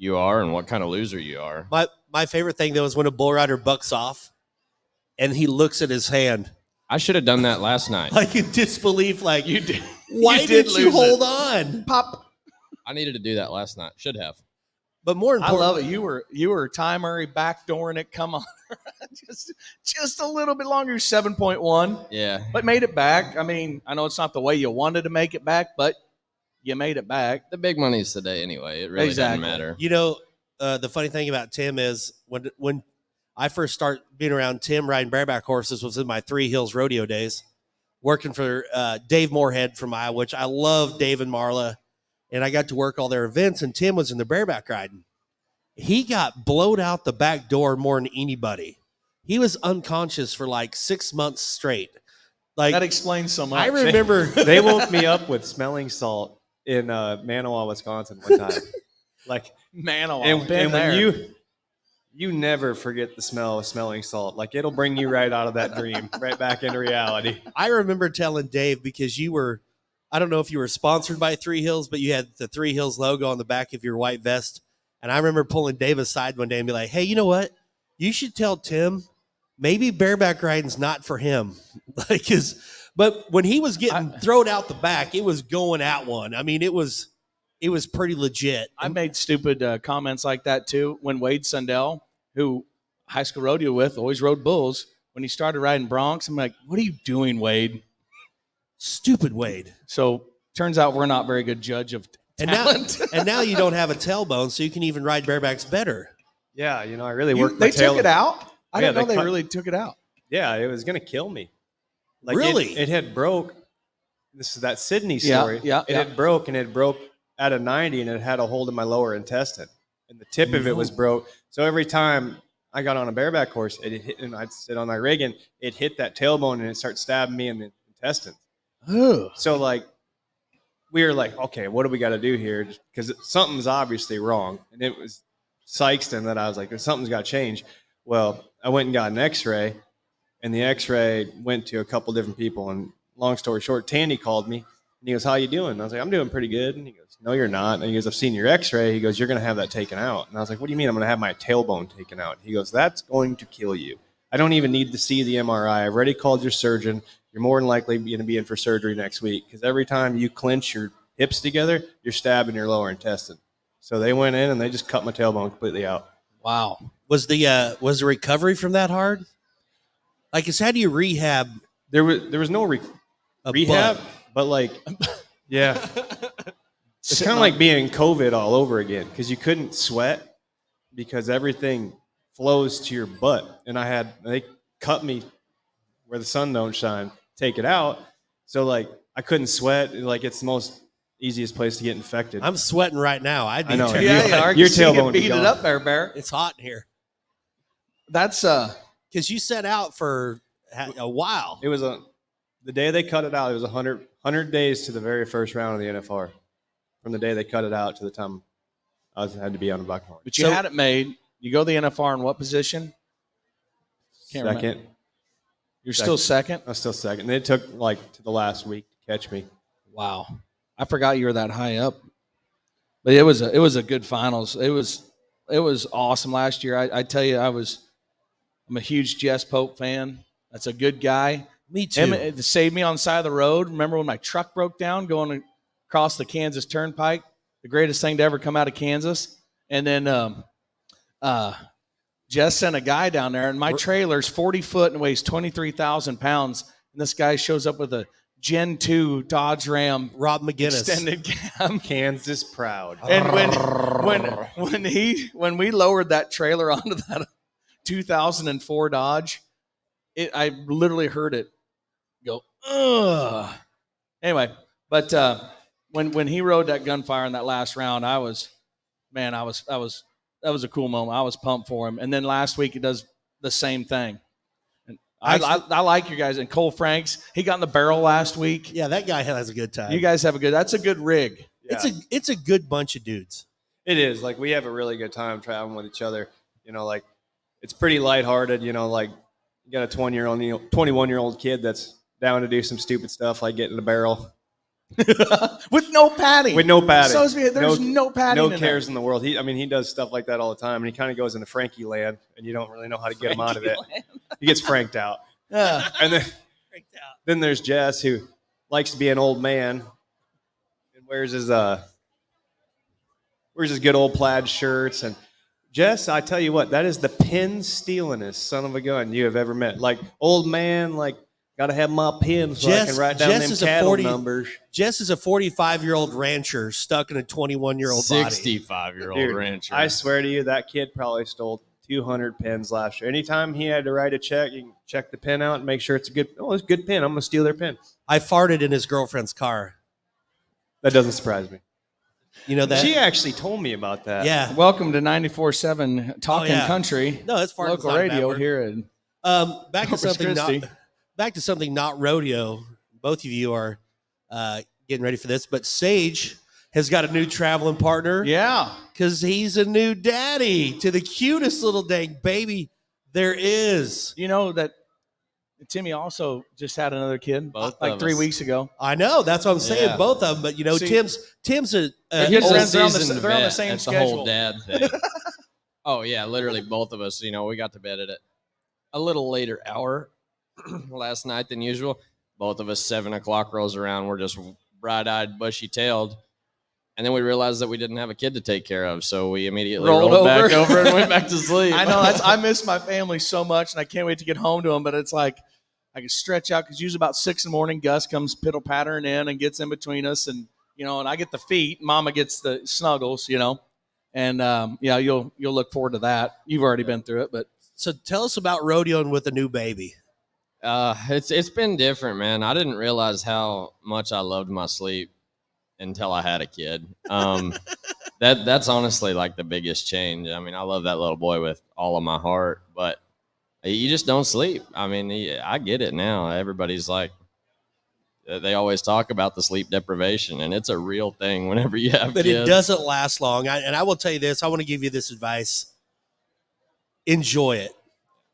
you are and what kind of loser you are. My favorite thing though is when a bull rider bucks off, and he looks at his hand I should have done that last night. like in disbelief. Like You did. why you did didn't you lose hold it. on? Pop. I needed to do that last night. Should have. But more I important, love it. You were Ty Murray backdooring it. Come on, just a little bit longer. 7.1, Yeah. but made it back. I mean, I know it's not the way you wanted to make it back, but you made it back. The big money's today anyway. It really Exactly. doesn't matter. You know, the funny thing about Tim is when I first started being around Tim riding bareback horses was in my Three Hills Rodeo days, working for Dave Moorhead from Iowa, which I love Dave and Marla, and I got to work all their events, and Tim was in the bareback riding. He got blowed out the back door more than anybody. He was unconscious for like 6 months straight. Like That explains so much. I remember They woke me up with smelling salt in Manawa, Wisconsin one time. Like, Man, oh, and been there. when you never forget the smell of smelling salt. Like, it'll bring you right out of that dream, right back into reality. I remember telling Dave, because you were, I don't know if you were sponsored by Three Hills, but you had the Three Hills logo on the back of your white vest. And I remember pulling Dave aside one day and be like, hey, you know what? You should tell Tim maybe bareback riding's not for him. But when he was getting thrown out the back, it was going at one. I mean, it was pretty legit. I made stupid comments like that too when Wade Sundell, who high school rodeo with, always rode bulls. When he started riding broncs, I'm like, what are you doing, Wade? Stupid Wade. So turns out we're not very good judge of talent. And now you don't have a tailbone, so you can even ride barebacks better. Yeah, I really worked They my tail. took it out? I Yeah, didn't know they they cut- really took it out. Yeah, it was going to kill me. Really? It had broke. This is that Sydney Yeah, story. yeah, It yeah. had broke, and it broke at a 90, and it had a hold in my lower intestine. And the tip of it was broke. So every time I got on a bareback horse, it hit, and I'd sit on my rig, and it hit that tailbone, and it started stabbing me in the intestines. Ugh. So, like, we were like, okay, what do we got to do here? Because something's obviously wrong. And it was Sykeston that I was like, something's got to change. Well, I went and got an x-ray, and the x-ray went to a couple different people. And long story short, Tandy called me, and he goes, how you doing? And I was like, I'm doing pretty good. And he goes, no, you're not. And he goes, I've seen your x-ray. He goes, you're going to have that taken out. And I was like, what do you mean I'm going to have my tailbone taken out? He goes, that's going to kill you. I don't even need to see the MRI. I've already called your surgeon. You're more than likely going to be in for surgery next week, because every time you clench your hips together, you're stabbing your lower intestine. So they went in and they just cut my tailbone completely out. Wow. Was the recovery from that hard? Like, it's how do you rehab There was no a rehab, butt? but like, yeah, it's kind of like being COVID all over again, because you couldn't sweat because everything flows to your butt. And they cut me where the sun don't shine, take it out. So like, I couldn't sweat. Like, it's the most easiest place to get infected. I'm sweating right now. I'd be I know. terrified. Yeah, you are. Your So you tailbone get would be beat it gone. up there, Bear. It's hot in here That's because you set out for a while. It was the day they cut it out. It was 100 days to the very first round of the NFR. From the day they cut it out to the time I had to be on the buck horn. but you had it made. You go to the NFR in what position? Can't remember. Second. You're still second? I was still second. They took like to the last week to catch me. Wow. I forgot you were that high up. But it was a good finals. It was awesome last year. I tell you, I'm a huge Jess Pope fan. That's a good guy. Me too. Him, it saved me on the side of the road. Remember when my truck broke down going across the Kansas Turnpike? The greatest thing to ever come out of Kansas. And then Jess sent a guy down there, and my trailer's 40 foot and weighs 23,000 pounds. And this guy shows up with a Gen 2 Dodge Ram Rob McGinnis. extended cab. Kansas proud. And when we lowered that trailer onto that 2004 Dodge, I literally heard it go, ugh. Anyway, but when he rode that gunfire in that last round, that was a cool moment. I was pumped for him. And then last week he does the same thing. And I like you guys. And Cole Franks, he got in the barrel last week. Yeah, that guy has a good time. You guys have that's a good rig. Yeah. It's a good bunch of dudes. It is. Like, we have a really good time traveling with each other. Like, it's pretty lighthearted. Like, you got a 21-year-old kid that's down to do some stupid stuff like get in the barrel. With no padding. With no padding. So there's no padding. No cares in the world. He does stuff like that all the time, and he kind of goes into Frankie land, and you don't really know how to get him out of it. He gets franked out. Yeah. And then there's Jess, who likes to be an old man and wears his good old plaid shirts. And Jess, I tell you what, that is the pin stealingest son of a gun you have ever met. Like, old man, like, got to have my pen so I can write down them cattle numbers. Jess is a 45-year-old rancher stuck in a 21-year-old body. 65-year-old rancher. I swear to you, that kid probably stole 200 pens last year. Anytime he had to write a check, you can check the pen out and make sure it's a good pen. I'm going to steal their pen. I farted in his girlfriend's car. That doesn't surprise me. You know that? She actually told me about that. Yeah. Welcome to 94.7 Talking Country. No, it's local radio here in back to Corpus something Christi. Back to something not rodeo. Both of you are getting ready for this, but Sage has got a new traveling partner. Yeah. Because he's a new daddy to the cutest little dang baby there is. You know that Timmy also just had another kid like 3 weeks ago. I know. That's what I'm saying. Yeah. Both of them. But, you know, See, Tim's a his old friends are on seasoned they're on the vet. same That's schedule. the whole dad thing. Oh, yeah, literally both of us. You know, we got to bed at a little later hour last night than usual. Both of us, 7 o'clock rolls around. We're just bright-eyed, bushy-tailed. And then we realized that we didn't have a kid to take care of, so we immediately rolled back over and went back to sleep. I know. I miss my family so much, and I can't wait to get home to them. But it's like I can stretch out because usually about 6 in the morning, Gus comes piddle-pattering in and gets in between us, and and I get the feet. Mama gets the snuggles, and you'll look forward to that. You've already been through it, but So tell us about rodeoing with a new baby. It's been different, man. I didn't realize how much I loved my sleep until I had a kid. That's honestly like the biggest change. I mean, I love that little boy with all of my heart, but you just don't sleep. I mean, I get it now. Everybody's like, they always talk about the sleep deprivation, and it's a real thing whenever you have But kids. it doesn't last long. And I will tell you this. I want to give you this advice. Enjoy it.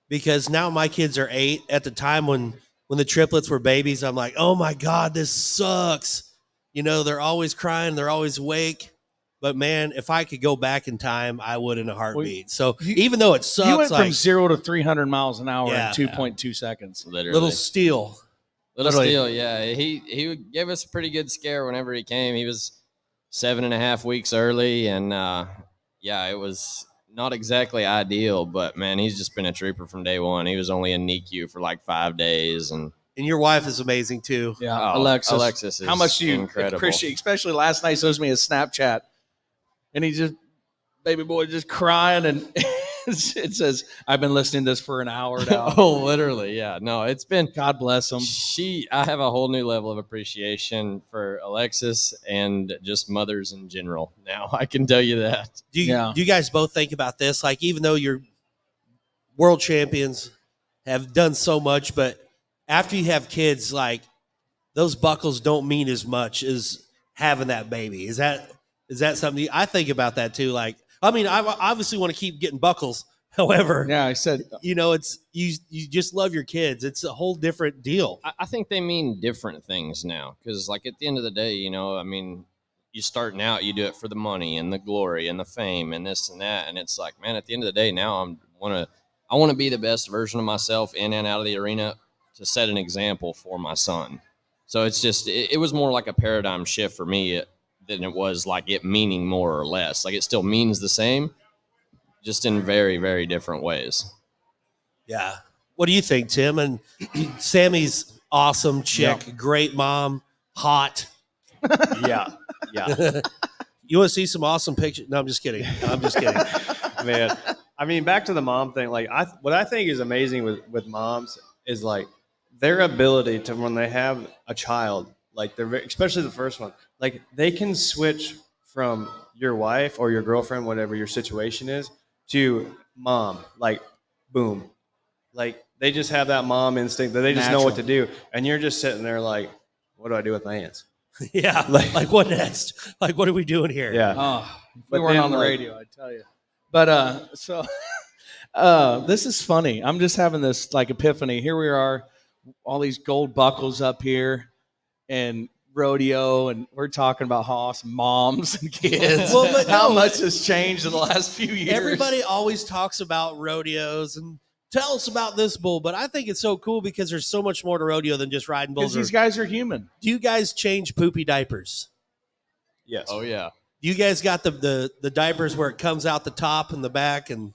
Because now my kids are 8. At the time when the triplets were babies, I'm like, oh, my God, this sucks. They're always crying. They're always awake. But, man, if I could go back in time, I would in a heartbeat. So even though it sucks. you went from 0 to 300 miles an hour in Yeah. 2.2 seconds. Literally. little steel. Little Literally. Steel, yeah. He gave us a pretty good scare whenever he came. He was 7.5 weeks early, and it was not exactly ideal, but man, he's just been a trooper from day one. He was only in NICU for like 5 days, and your wife is amazing too. Yeah, Oh, Alexis. Alexis is how much do you incredible. appreciate? Especially last night, shows me a Snapchat, and he just baby boy just crying, and it says, "I've been listening to this for an hour now." Oh, literally, yeah. No, it's been. God bless him. I have a whole new level of appreciation for Alexis and just mothers in general. Now I can tell you that. Do you guys both think about this? Like, even though you're world champions, have done so much, but after you have kids, like, those buckles don't mean as much as having that baby. Is that something I think about that too? Like, I mean, I obviously want to keep getting buckles. However, Yeah, I said, it's you just love your kids. It's a whole different deal. I think they mean different things now because, like, at the end of the day, I mean, you starting out, you do it for the money and the glory and the fame and this and that, and it's like, man, at the end of the day, now I want to be the best version of myself in and out of the arena to set an example for my son. So it's just it was more like a paradigm shift for me than it was like it meaning more or less. Like, it still means the same, just in very, very different ways. Yeah. What do you think, Tim? And Sammy's awesome chick, great mom, hot. Yeah. You want to see some awesome pictures? No, I'm just kidding. Man. I mean, back to the mom thing. Like, what I think is amazing with moms is like their ability to, when they have a child, like especially the first one, like they can switch from your wife or your girlfriend, whatever your situation is, to mom. Like, boom. Like, they just have that mom instinct that they just know what to do. And you're just sitting there like, what do I do with my hands? Yeah. Like what next? Like, what are we doing here? Yeah. "Oh, if we But weren't then, on the like- radio, I'd tell you." But this is funny. I'm just having this like epiphany. Here we are, all these gold buckles up here, and rodeo, and we're talking about Hoss moms and kids. Well, but how no, much has changed in the last few years? Everybody always talks about rodeos and tell us about this bull, but I think it's so cool because there's so much more to rodeo than just riding because bulls. these guys are human. Do you guys change poopy diapers? Yes. Oh yeah. You guys got the diapers where it comes out the top and the back and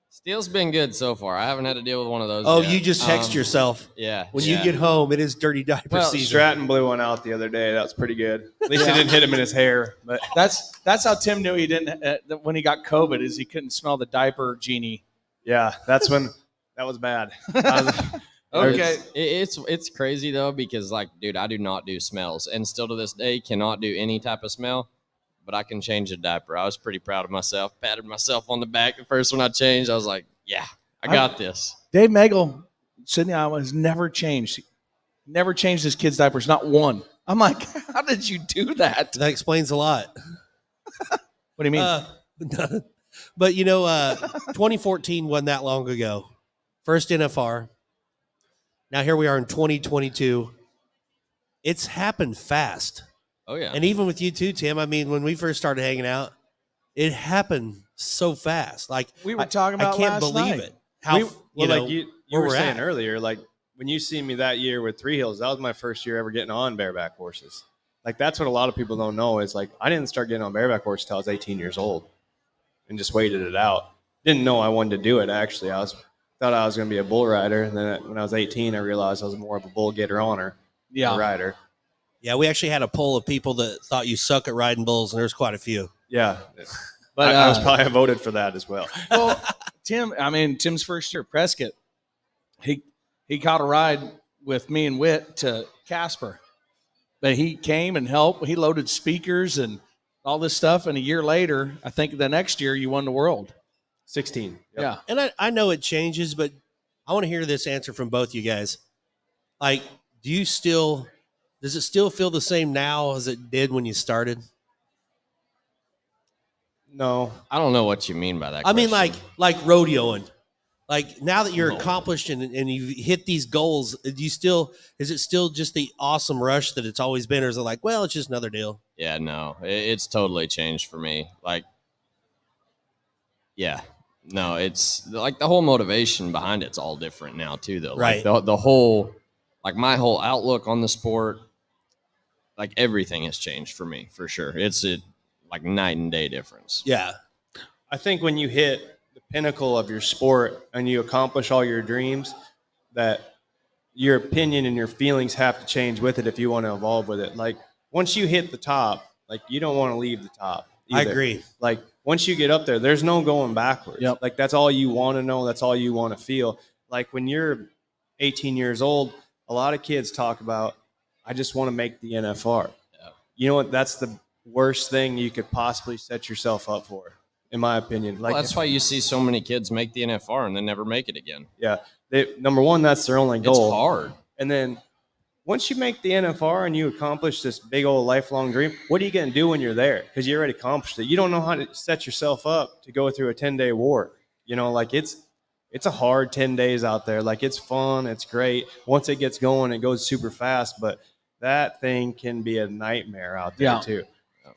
Steel's been good so far. I haven't had to deal with one of those. oh, yet. you just text yourself. Yeah. When yeah. you get home, it is dirty diaper Well, season. Stratton blew one out the other day. That was pretty good. At least it didn't hit him in his hair. But That's how Tim knew he didn't when he got COVID, is he couldn't smell the diaper genie. yeah, that's when that was bad. I was- Okay. It's crazy though, because like, dude, I do not do smells, and still to this day cannot do any type of smell. But I can change a diaper. I was pretty proud of myself. Patted myself on the back the first one I changed. I was like, yeah, I got this. Dave Megal, Sydney, Iowa, has never changed his kids' diapers, not one. I'm like, how did you do that? That explains a lot. What do you mean? But 2014 wasn't that long ago. First NFR. Now here we are in 2022. It's happened fast. Oh yeah. And even with you too, Tim, I mean, when we first started hanging out, it happened so fast. Like We were talking about I can't last believe night. it. How Well, like you where were we're saying at. earlier, like when you see me that year with Three Hills, that was my first year ever getting on bareback horses. Like that's what a lot of people don't know is like I didn't start getting on bareback horses till I was 18 years old, and just waited it out. Didn't know I wanted to do it. Actually, thought I was going to be a bull rider, and then when I was 18, I realized I was more of a bull getter honor a rider. Yeah, we actually had a poll of people that thought you suck at riding bulls, and there's quite a few. Yeah, But I was probably voted for that as well. well, Tim's first year at Prescott, he caught a ride with me and Witt to Casper. But he came and helped. He loaded speakers and all this stuff. And a year later, I think the next year, you won the world. 16. Yep. Yeah. And I know it changes, but I want to hear this answer from both you guys. Like, does it still feel the same now as it did when you started? No. I don't know what you mean by that. I mean, question. like rodeoing. Like now that you're accomplished and you've hit these goals, is it still just the awesome rush that it's always been, or is it like, well, it's just another deal? Yeah, no, it's totally changed for me. Like, yeah, no, it's like the whole motivation behind it's all different now too, though. Right. Like the whole, like my whole outlook on the sport, like everything has changed for me for sure. It's like night and day difference. Yeah. I think when you hit the pinnacle of your sport and you accomplish all your dreams, that your opinion and your feelings have to change with it if you want to evolve with it. Like once you hit the top, like you don't want to leave the top either. I agree. Like once you get up there, there's no going backwards. Yep. Like that's all you want to know. That's all you want to feel. Like when you're 18 years old, a lot of kids talk about, I just want to make the NFR. Yeah. You know what? That's the worst thing you could possibly set yourself up for, in my opinion. Like Well, that's why you see so many kids make the NFR and then never make it again. yeah, number one, that's their only goal. It's hard. And then once you make the NFR and you accomplish this big old lifelong dream, what are you going to do when you're there? Because you already accomplished it. You don't know how to set yourself up to go through a 10-day war. You know, like it's a hard 10 days out there. Like it's fun. It's great. Once it gets going, it goes super fast. But that thing can be a nightmare out there too.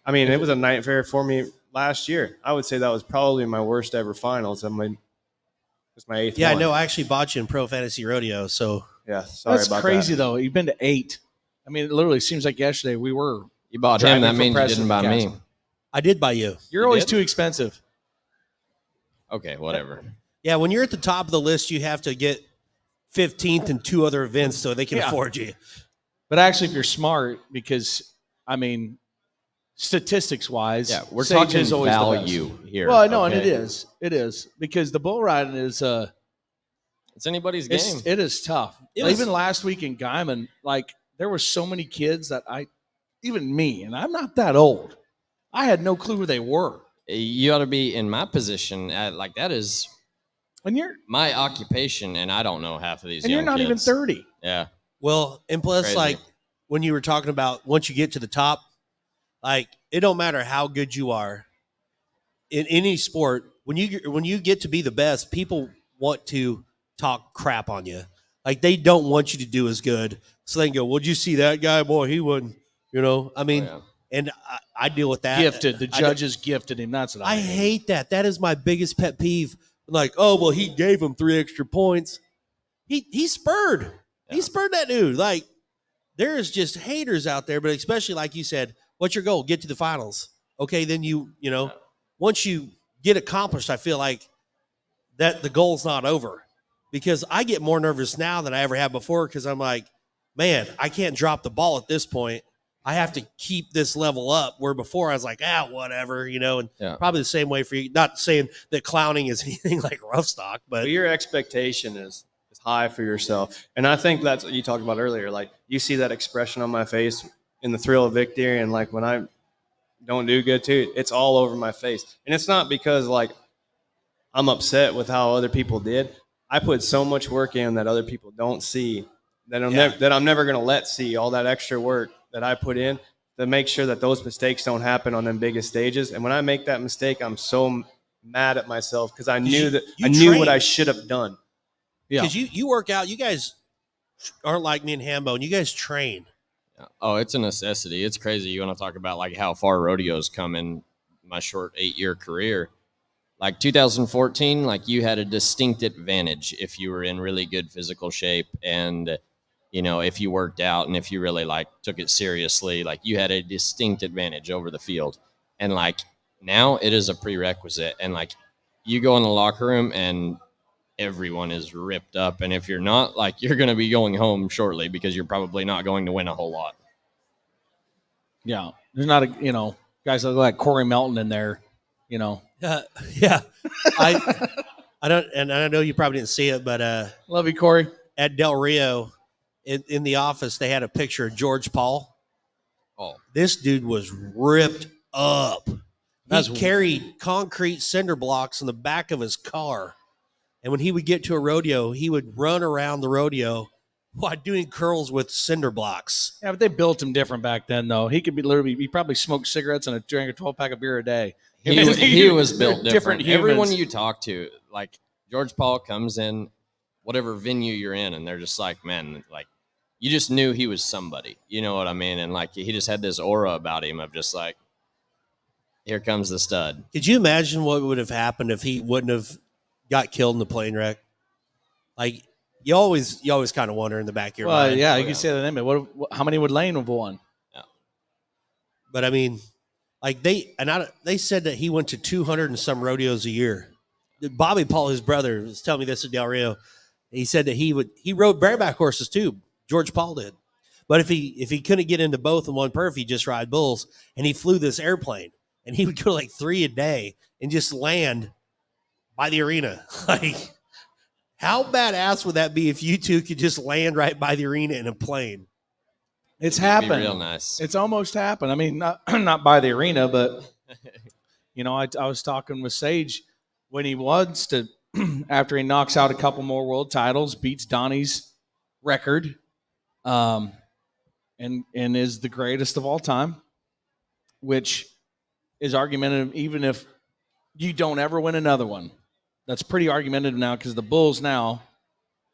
I mean, it was a nightmare for me last year. I would say that was probably my worst ever finals. It's my eighth Yeah, one. I know. I actually bought you in Pro Fantasy Rodeo, so Yeah, sorry That's about crazy, that. though. You've been to 8. I mean, it literally seems like yesterday we were. You bought Driving him. That for means you Preston didn't buy me. Castle. I did buy you. You're You always did? too expensive. Okay, whatever. Yeah, when you're at the top of the list, you have to get 15th in 2 other events so they can Yeah. afford you. But actually, if you're smart, because, I mean, statistics wise, Yeah, we're Sage talking is always the best. value here. Well, no, and it okay? is. It is. Because the bull riding is It's anybody's game. it is tough. It was- Even last week in Guyman, like there were so many kids that even me, and I'm not that old, I had no clue who they were. You ought to be in my position. Like that is And you're my occupation, and I don't know half of these. and you're young not even kids. 30. Yeah, Well, and plus, Crazy. like when you were talking about once you get to the top, like it don't matter how good you are in any sport. When you get to be the best, people want to talk crap on you. Like they don't want you to do as good, so they can go, "Well, did you see that guy? Boy, he wasn't You know, I mean, yeah. and I deal with that. Gifted. The judges gifted him. That's what I hate that. That is my biggest pet peeve. Like, oh, well, he gave him 3 extra points. He spurred. Yeah. He spurred that dude. Like, there is just haters out there, but especially like you said, what's your goal? Get to the finals. Okay, then you know, once you get accomplished, I feel like that the goal's not over. Because I get more nervous now than I ever have before because I'm like, man, I can't drop the ball at this point. I have to keep this level up, where before I was like, whatever, you know, and probably the same way for you. Not saying that clowning is anything like rough stock, but your expectation is high for yourself. And I think that's what you talked about earlier. Like, you see that expression on my face in the thrill of victory, and like when I don't do good too, it's all over my face. And it's not because like I'm upset with how other people did. I put so much work in that other people don't see, that I'm never going to let see, all that extra work that I put in to make sure that those mistakes don't happen on them biggest stages. And when I make that mistake, I'm so mad at myself because I knew what I should have done. Yeah, because you work out. You guys aren't like me and Hambo, and you guys train. Oh, it's a necessity. It's crazy. You want to talk about like how far rodeos come in my short 8-year career. Like 2014, like you had a distinct advantage if you were in really good physical shape, and you know, if you worked out and if you really like took it seriously, like you had a distinct advantage over the field. And like now it is a prerequisite, and like you go in the locker room and everyone is ripped up, and if you're not, like, you're going to be going home shortly because you're probably not going to win a whole lot. Yeah, there's not a, you know, guys like Corey Melton in there, you know. Yeah, I don't, and I know you probably didn't see it, but love you, Corey. At Del Rio, in the office, they had a picture of George Paul. Oh, this dude was ripped up. He carried concrete cinder blocks in the back of his car. And when he would get to a rodeo, he would run around the rodeo while doing curls with cinder blocks. Yeah, but they built him different back then, though. He probably smoked cigarettes and drank a 12-pack of beer a day. He was built different. Humans. Everyone you talk to, like George Paul comes in, whatever venue you're in, and they're just like, man, like, you just knew he was somebody. You know what I mean? And like, he just had this aura about him of just like, here comes the stud. Could you imagine what would have happened if he wouldn't have got killed in the plane wreck? Like, you always kind of wonder in the back of your mind. Yeah, you can say that name. How many would Lane have won? Yeah. But I mean, like they said that he went to 200 and some rodeos a year. Bobby Paul, his brother, was telling me this at Del Rio. He said that he rode bareback horses too. George Paul did. But if he couldn't get into both in one perf, he'd just ride bulls. And he flew this airplane, and he would go like 3 a day and just land by the arena. Like, how badass would that be if you two could just land right by the arena in a plane? It's happened. Real nice. It's almost happened. I mean, not by the arena, but you know, I was talking with Sage when he wants to, after he knocks out a couple more world titles, beats Donnie's record, and is the greatest of all time, which is argumentative even if you don't ever win another one. That's pretty argumentative now because the bulls now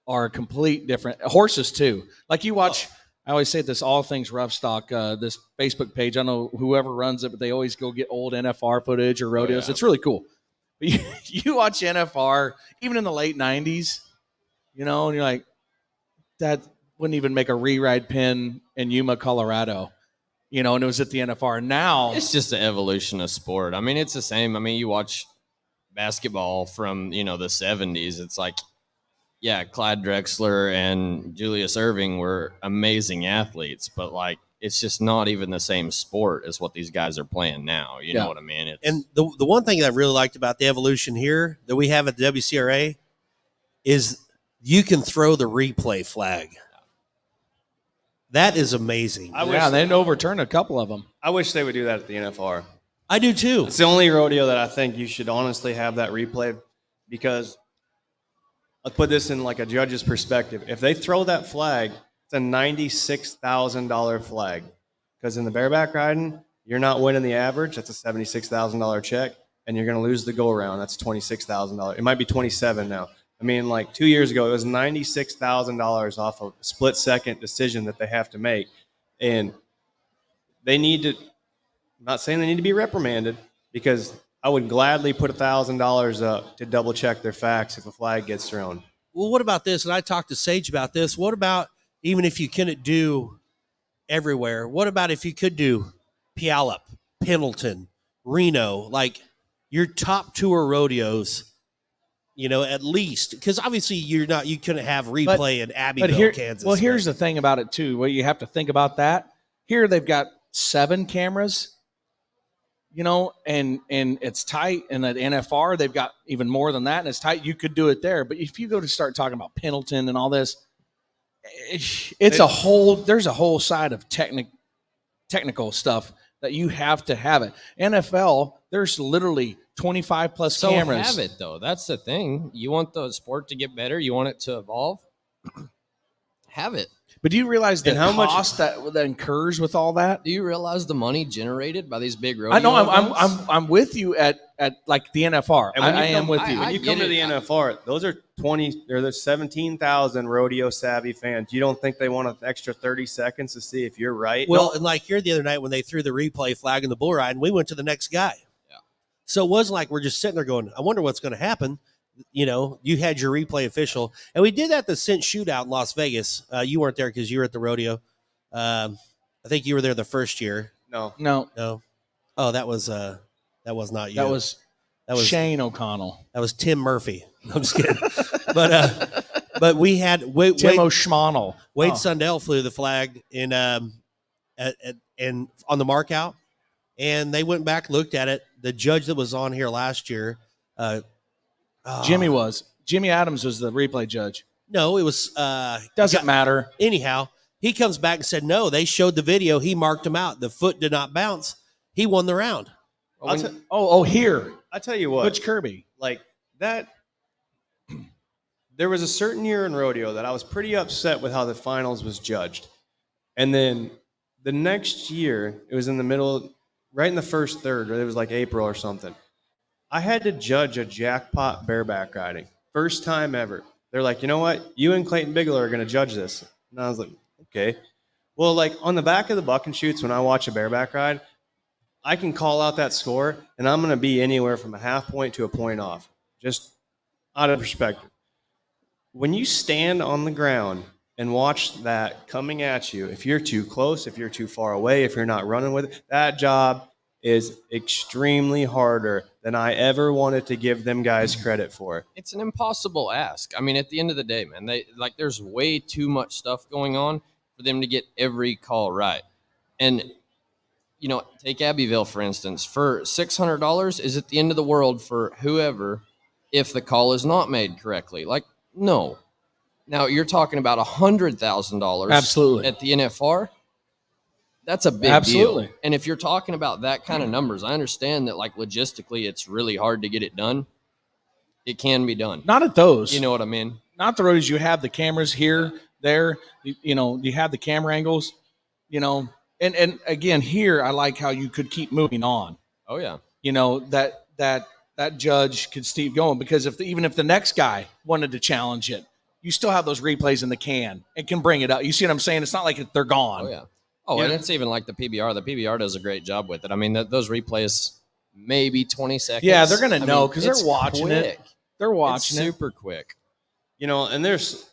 are complete different. Horses too. Like you watch, I always say this, All Things Rough Stock, this Facebook page. I don't know whoever runs it, but they always go get old NFR footage or rodeos. Oh, yeah. It's really cool. But you watch NFR, even in the late 90s, you know, and you're like, that wouldn't even make a re-ride pin in Yuma, Colorado. You know, and it was at the NFR. Now it's just the evolution of sport. I mean, it's the same. I mean, you watch basketball from, you know, the 70s. It's like, yeah, Clyde Drexler and Julius Erving were amazing athletes, but like, it's just not even the same sport as what these guys are playing now. You know what I mean? And the one thing that I really liked about the evolution here that we have at the WCRA is you can throw the replay flag. That is amazing. They didn't overturn a couple of them. I wish they would do that at the NFR. I do too. It's the only rodeo that I think you should honestly have that replay, because let's put this in like a judge's perspective. If they throw that flag, it's a $96,000 flag, because in the bareback riding, you're not winning the average. That's a $76,000 check, and you're going to lose the go around. That's $26,000. It might be 27 now. I mean, like 2 years ago, it was $96,000 off a split-second decision that they have to make. And they need to. I'm not saying they need to be reprimanded, because I would gladly put $1,000 up to double check their facts if a flag gets thrown. Well, what about this? And I talked to Sage about this. What about even if you couldn't do everywhere? What about if you could do Puyallup, Pendleton, Reno, like your top tour rodeos? At least, because obviously you couldn't have replay in Abbeville, Kansas. Well, here's the thing about it too. Well, you have to think about that. Here they've got 7 cameras, and it's tight. And at NFR they've got even more than that, and it's tight. You could do it there, but if you go to start talking about Pendleton and all this, there's a whole side of technical stuff that you have to have it. NFL, there's literally 25 plus cameras. Have it though. That's the thing. You want the sport to get better. You want it to evolve. Have it. But do you realize the cost that incurs with all that? Do you realize the money generated by these big rodeo I know. events? I'm with you at like the NFR. I am with you. When you come to the NFR, those are 17,000 rodeo savvy fans. You don't think they want an extra 30 seconds to see if you're right? Well, and like here the other night when they threw the replay flag in the bull ride, and we went to the next guy. Yeah. So it wasn't like we're just sitting there going, I wonder what's going to happen. You had your replay official, and we did that at the Cent Shootout in Las Vegas. You weren't there because you were at the rodeo. I think you were there the first year. No. Oh, that was not you. That was Shane O'Connell. That was Tim Murphy. I'm just kidding. but we had Tim O'Schmonnell. Wade Sundell flew the flag in on the mark out, and they went back, looked at it. The judge that was on here last year, Jimmy Adams was the replay judge. No, it was doesn't matter. Anyhow, he comes back and said, no, they showed the video. He marked him out. The foot did not bounce. He won the round. Here. I tell you what. Butch Kirby. Like that. There was a certain year in rodeo that I was pretty upset with how the finals was judged. And then the next year, it was in the middle, right in the first third, or it was like April or something. I had to judge a jackpot bareback riding. First time ever. They're like, you know what? You and Clayton Bigelow are going to judge this. And I was like, okay. Well, like on the back of the buck and shoots, when I watch a bareback ride, I can call out that score, and I'm going to be anywhere from a half point to a point off, just out of perspective. When you stand on the ground and watch that coming at you, if you're too close, if you're too far away, if you're not running with it, that job is extremely harder than I ever wanted to give them guys credit for. It's an impossible ask. I mean, at the end of the day, man, there's way too much stuff going on for them to get every call right. And take Abbeville, for instance. For $600 is at the end of the world for whoever if the call is not made correctly. Like, no. Now, you're talking about $100,000 absolutely at the NFR. That's a big deal. And if you're talking about that kind of numbers, I understand that, like, logistically, it's really hard to get it done. It can be done. Not at those. You know what I mean? Not the roads. You have the cameras here, there. You have the camera angles, And again, here, I like how you could keep moving on. Oh, yeah. That judge could keep going, because even if the next guy wanted to challenge it, you still have those replays in the can and can bring it up. You see what I'm saying? It's not like they're gone. Oh, yeah. Oh, and it's even like the PBR. The PBR does a great job with it. I mean, those replays, maybe 20 seconds. Yeah, they're going to know because they're watching it. They're watching it. Super quick. And there's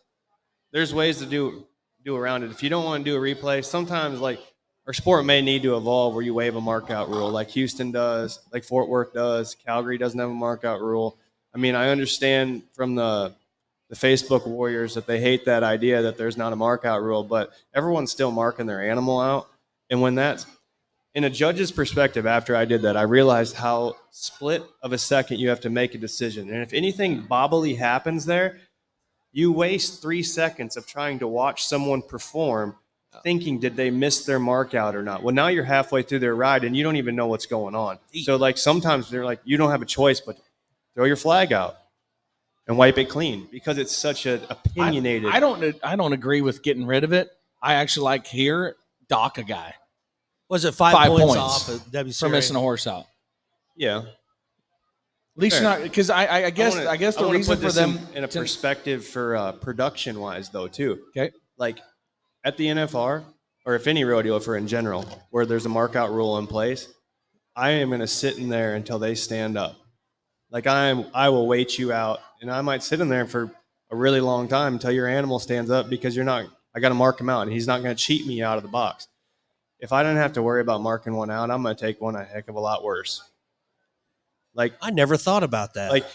ways to do around it. If you don't want to do a replay, sometimes like our sport may need to evolve where you waive a markout rule, like Houston does, like Fort Worth does. Calgary doesn't have a markout rule. I mean, I understand from the Facebook warriors that they hate that idea that there's not a markout rule, but everyone's still marking their animal out. And when that's in a judge's perspective, after I did that, I realized how split of a second you have to make a decision. And if anything bobbly happens there, you waste 3 seconds of trying to watch someone perform, thinking, did they miss their mark out or not? Well, now you're halfway through their ride and you don't even know what's going on. So like sometimes they're like, you don't have a choice but throw your flag out and wipe it clean, because it's such an opinionated. I don't agree with getting rid of it. I actually like here dock a guy. Was it 5 points off of WCRA? For missing a horse out? Yeah. At least you're not, because I guess the reason for them in a perspective for production wise though too. Okay. Like at the NFR, or if any rodeo for in general, where there's a mark out rule in place, I am going to sit in there until they stand up. Like I will wait you out, and I might sit in there for a really long time until your animal stands up, because I got to mark him out, and he's not going to cheat me out of the box. If I don't have to worry about marking one out, I'm going to take one a heck of a lot worse. Like, I never thought about that. like,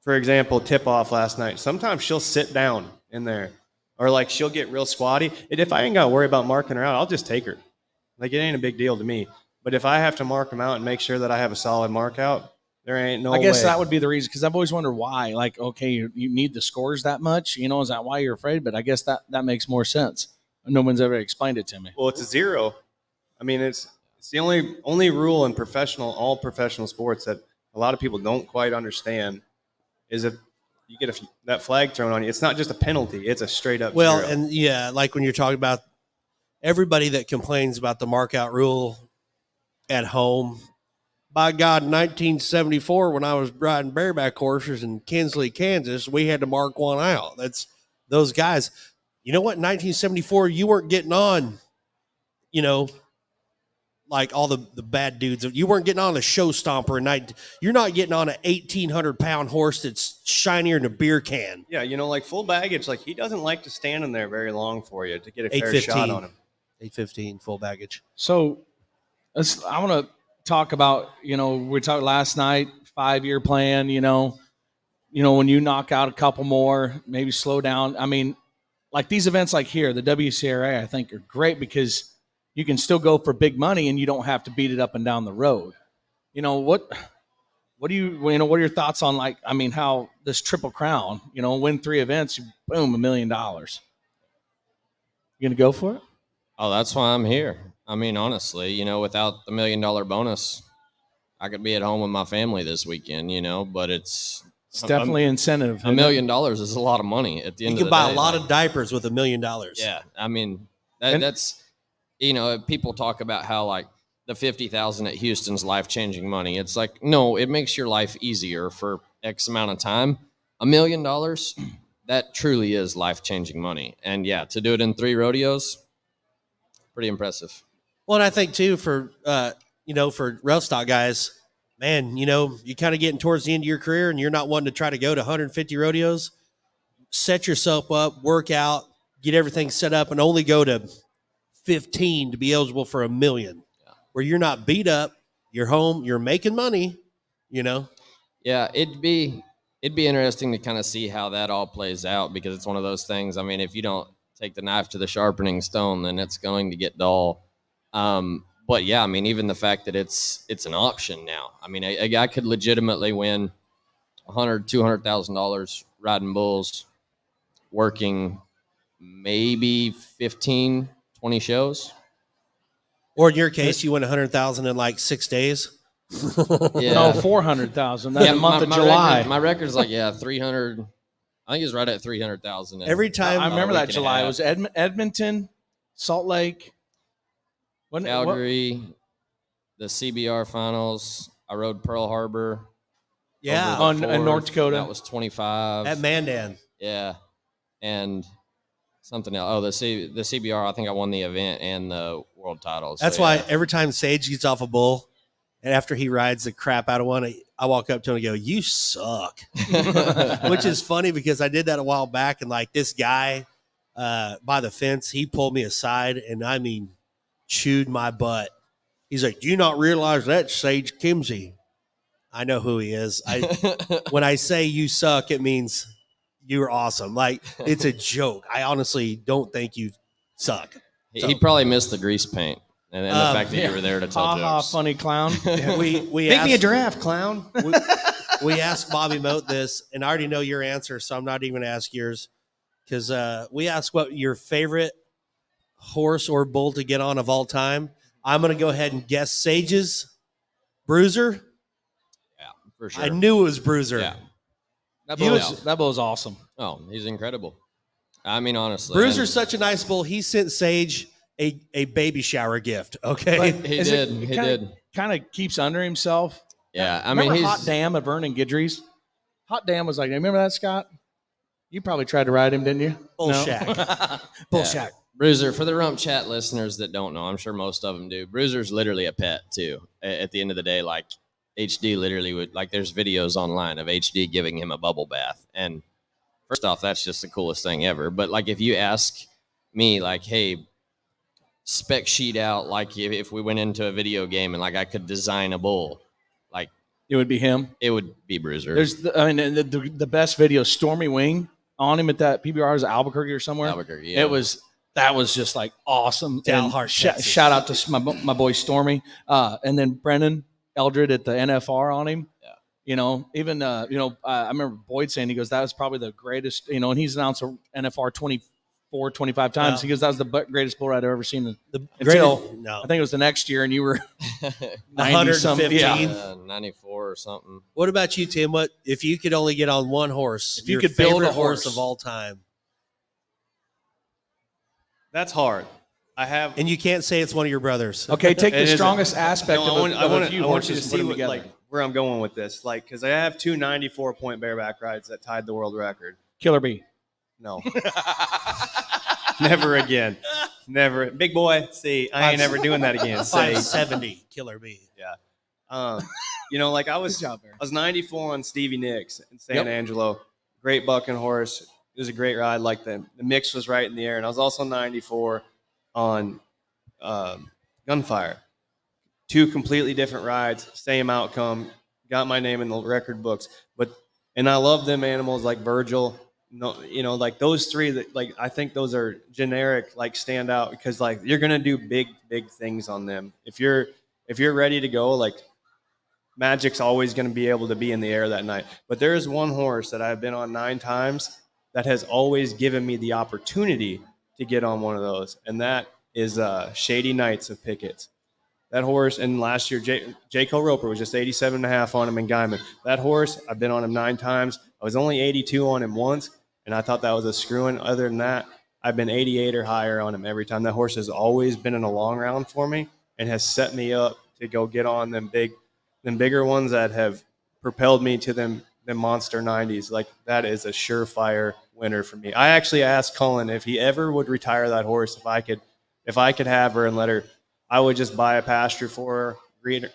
for example, tip off last night. Sometimes she'll sit down in there, or like she'll get real squatty. And if I ain't got to worry about marking her out, I'll just take her. Like, it ain't a big deal to me. But if I have to mark them out and make sure that I have a solid mark out, there ain't no way. I guess that would be the reason, because I've always wondered why. Like, okay, you need the scores that much, is that why you're afraid? But I guess that makes more sense. No one's ever explained it to me. Well, it's a 0. I mean, it's the only rule in all professional sports that a lot of people don't quite understand is if you get that flag thrown on you, it's not just a penalty; it's a straight up 0. And yeah, like when you're talking about everybody that complains about the mark out rule at home. By God, in 1974, when I was riding bareback horses in Kinsley, Kansas, we had to mark one out. That's those guys. You know what? In 1974, you weren't getting on, like all the bad dudes. You weren't getting on a show stomper. You're not getting on an 1,800-pound horse that's shinier than a beer can. Yeah, like full baggage. Like, he doesn't like to stand in there very long for you to get a fair shot on him. 815 full baggage. So I want to talk about, we talked last night, 5-year plan, when you knock out a couple more, maybe slow down. I mean, like these events like here, the WCRA, I think are great because you can still go for big money and you don't have to beat it up and down the road. What are your thoughts on, like, I mean, how this Triple Crown, win 3 events, boom, $1 million. You going to go for it? Oh, that's why I'm here. I mean, honestly, without the $1 million bonus, I could be at home with my family this weekend, but it's definitely incentive. $1 million is a lot of money at the end of the day. You can buy a lot of diapers with $1 million. Yeah. I mean, that's, people talk about how like the $50,000 at Houston's life-changing money. It's like, no, it makes your life easier for X amount of time. $1 million, that truly is life-changing money. And yeah, to do it in 3 rodeos, pretty impressive. Well, and I think too for rough stock guys, man, you kind of getting towards the end of your career and you're not wanting to try to go to 150 rodeos. Set yourself up, work out, get everything set up, and only go to 15 to be eligible for $1 million. Yeah. Where you're not beat up, you're home, you're making money. Yeah, it'd be interesting to kind of see how that all plays out, because it's one of those things. I mean, if you don't take the knife to the sharpening stone, then it's going to get dull. But yeah, I mean, even the fact that it's an option now. I mean, a guy could legitimately win $100,000, $200,000 riding bulls, working maybe 15, 20 shows. Or in your case, you win 100,000 in like 6 days. Yeah. No, 400,000. That's the month of July. My record's like 300. I think it's right at 300,000. Every time I remember that July. It was Edmonton, Salt Lake, Calgary, the CBR finals. I rode Pearl Harbor. Yeah, in North Dakota. That was 25 at Mandan. Yeah, and something else. Oh, the CBR. I think I won the event and the world titles. That's why every time Sage gets off a bull, and after he rides the crap out of one, I walk up to him and go, "You suck," which is funny because I did that a while back, and like this guy by the fence, he pulled me aside and I mean chewed my butt. He's like, "Do you not realize that's Sage Kimzey?" I know who he is. When I say you suck, it means you're awesome. Like, it's a joke. I honestly don't think you suck. He probably missed the grease paint. And then the fact that you were there to tell jokes. Funny clown. We Make me a giraffe, clown. we asked Bobby Moat this, and I already know your answer, so I'm not even going to ask yours. Because we asked what your favorite horse or bull to get on of all time. I'm going to go ahead and guess Sage's Bruiser. Yeah, for sure. I knew it was Bruiser. Yeah. That bull's awesome. Oh, he's incredible. I mean, honestly. Bruiser's such a nice bull. He sent Sage a baby shower gift, okay? He did. Kind of keeps under himself. Yeah, I remember mean, Hot Dam of Vernon Guidry's? Hot Dam was like, remember that, Scott? You probably tried to ride him, didn't you? Bull Shack. Bull Shack. Bruiser, for the RümpChät listeners that don't know, I'm sure most of them do. Bruiser's literally a pet too. At the end of the day, like HD literally would, like, there's videos online of HD giving him a bubble bath. And first off, that's just the coolest thing ever. But like, if you ask me, like, hey, spec sheet out, like if we went into a video game and like I could design a bull, like It would be him. it would be Bruiser. There's, the best video, Stormy Wing on him at that PBR's Albuquerque or somewhere. Albuquerque, yeah. That was just like awesome. Dalhart, Texas. Shout out to my boy Stormy, and then Brennan Eldred at the NFR on him. Yeah. You know, even I remember Boyd saying, he goes, that was probably the greatest. You know, and he's announced a NFR 24, 25 times. Wow. He goes, that was the greatest bull ride I've ever seen. The Until greatest, no, I think it was the next year, and you were 115. Yeah. 94 or something. What about you, Tim? What if you could only get on one horse? If you your could build favorite a horse of all time, That's hard. I have. and you can't say it's one of your brothers. Okay, take the It isn't. strongest aspect No, of I a want few you to horses and put see them what, together. like, where I'm going with this. Like, because I have two 94-point bareback rides that tied the world record. Killer Bee. No. Never again. Never. Big boy, see, I ain't ever doing that again. Say, 570 Killer Bee. like I was, Good job, Aaron. I was 94 on Stevie Nicks in San Yep. Angelo. Great bucking horse. It was a great ride. Like the mix was right in the air. And I was also 94 on Gunfire. Two completely different rides, same outcome. Got my name in the record books. And I love them animals like Virgil. No, like those three that, like, I think those are generic, like, stand out because, like, you're gonna do big things on them. If you're ready to go, like, Magic's always gonna be able to be in the air that night. But there is one horse that I've been on 9 times that has always given me the opportunity to get on one of those, and that is Shady Nights of Pickett's. That horse, and last year Jayco Roper was just 87.5 on him in Guyman. That horse, I've been on him 9 times. I was only 82 on him once, and I thought that was a screw-in. Other than that, I've been 88 or higher on him every time. That horse has always been in a long round for me and has set me up to go get on them bigger ones that have propelled me to them monster 90s. Like, that is a surefire winner for me. I actually asked Cullen if he ever would retire that horse, if I could have her and let her. I would just buy a pasture for her,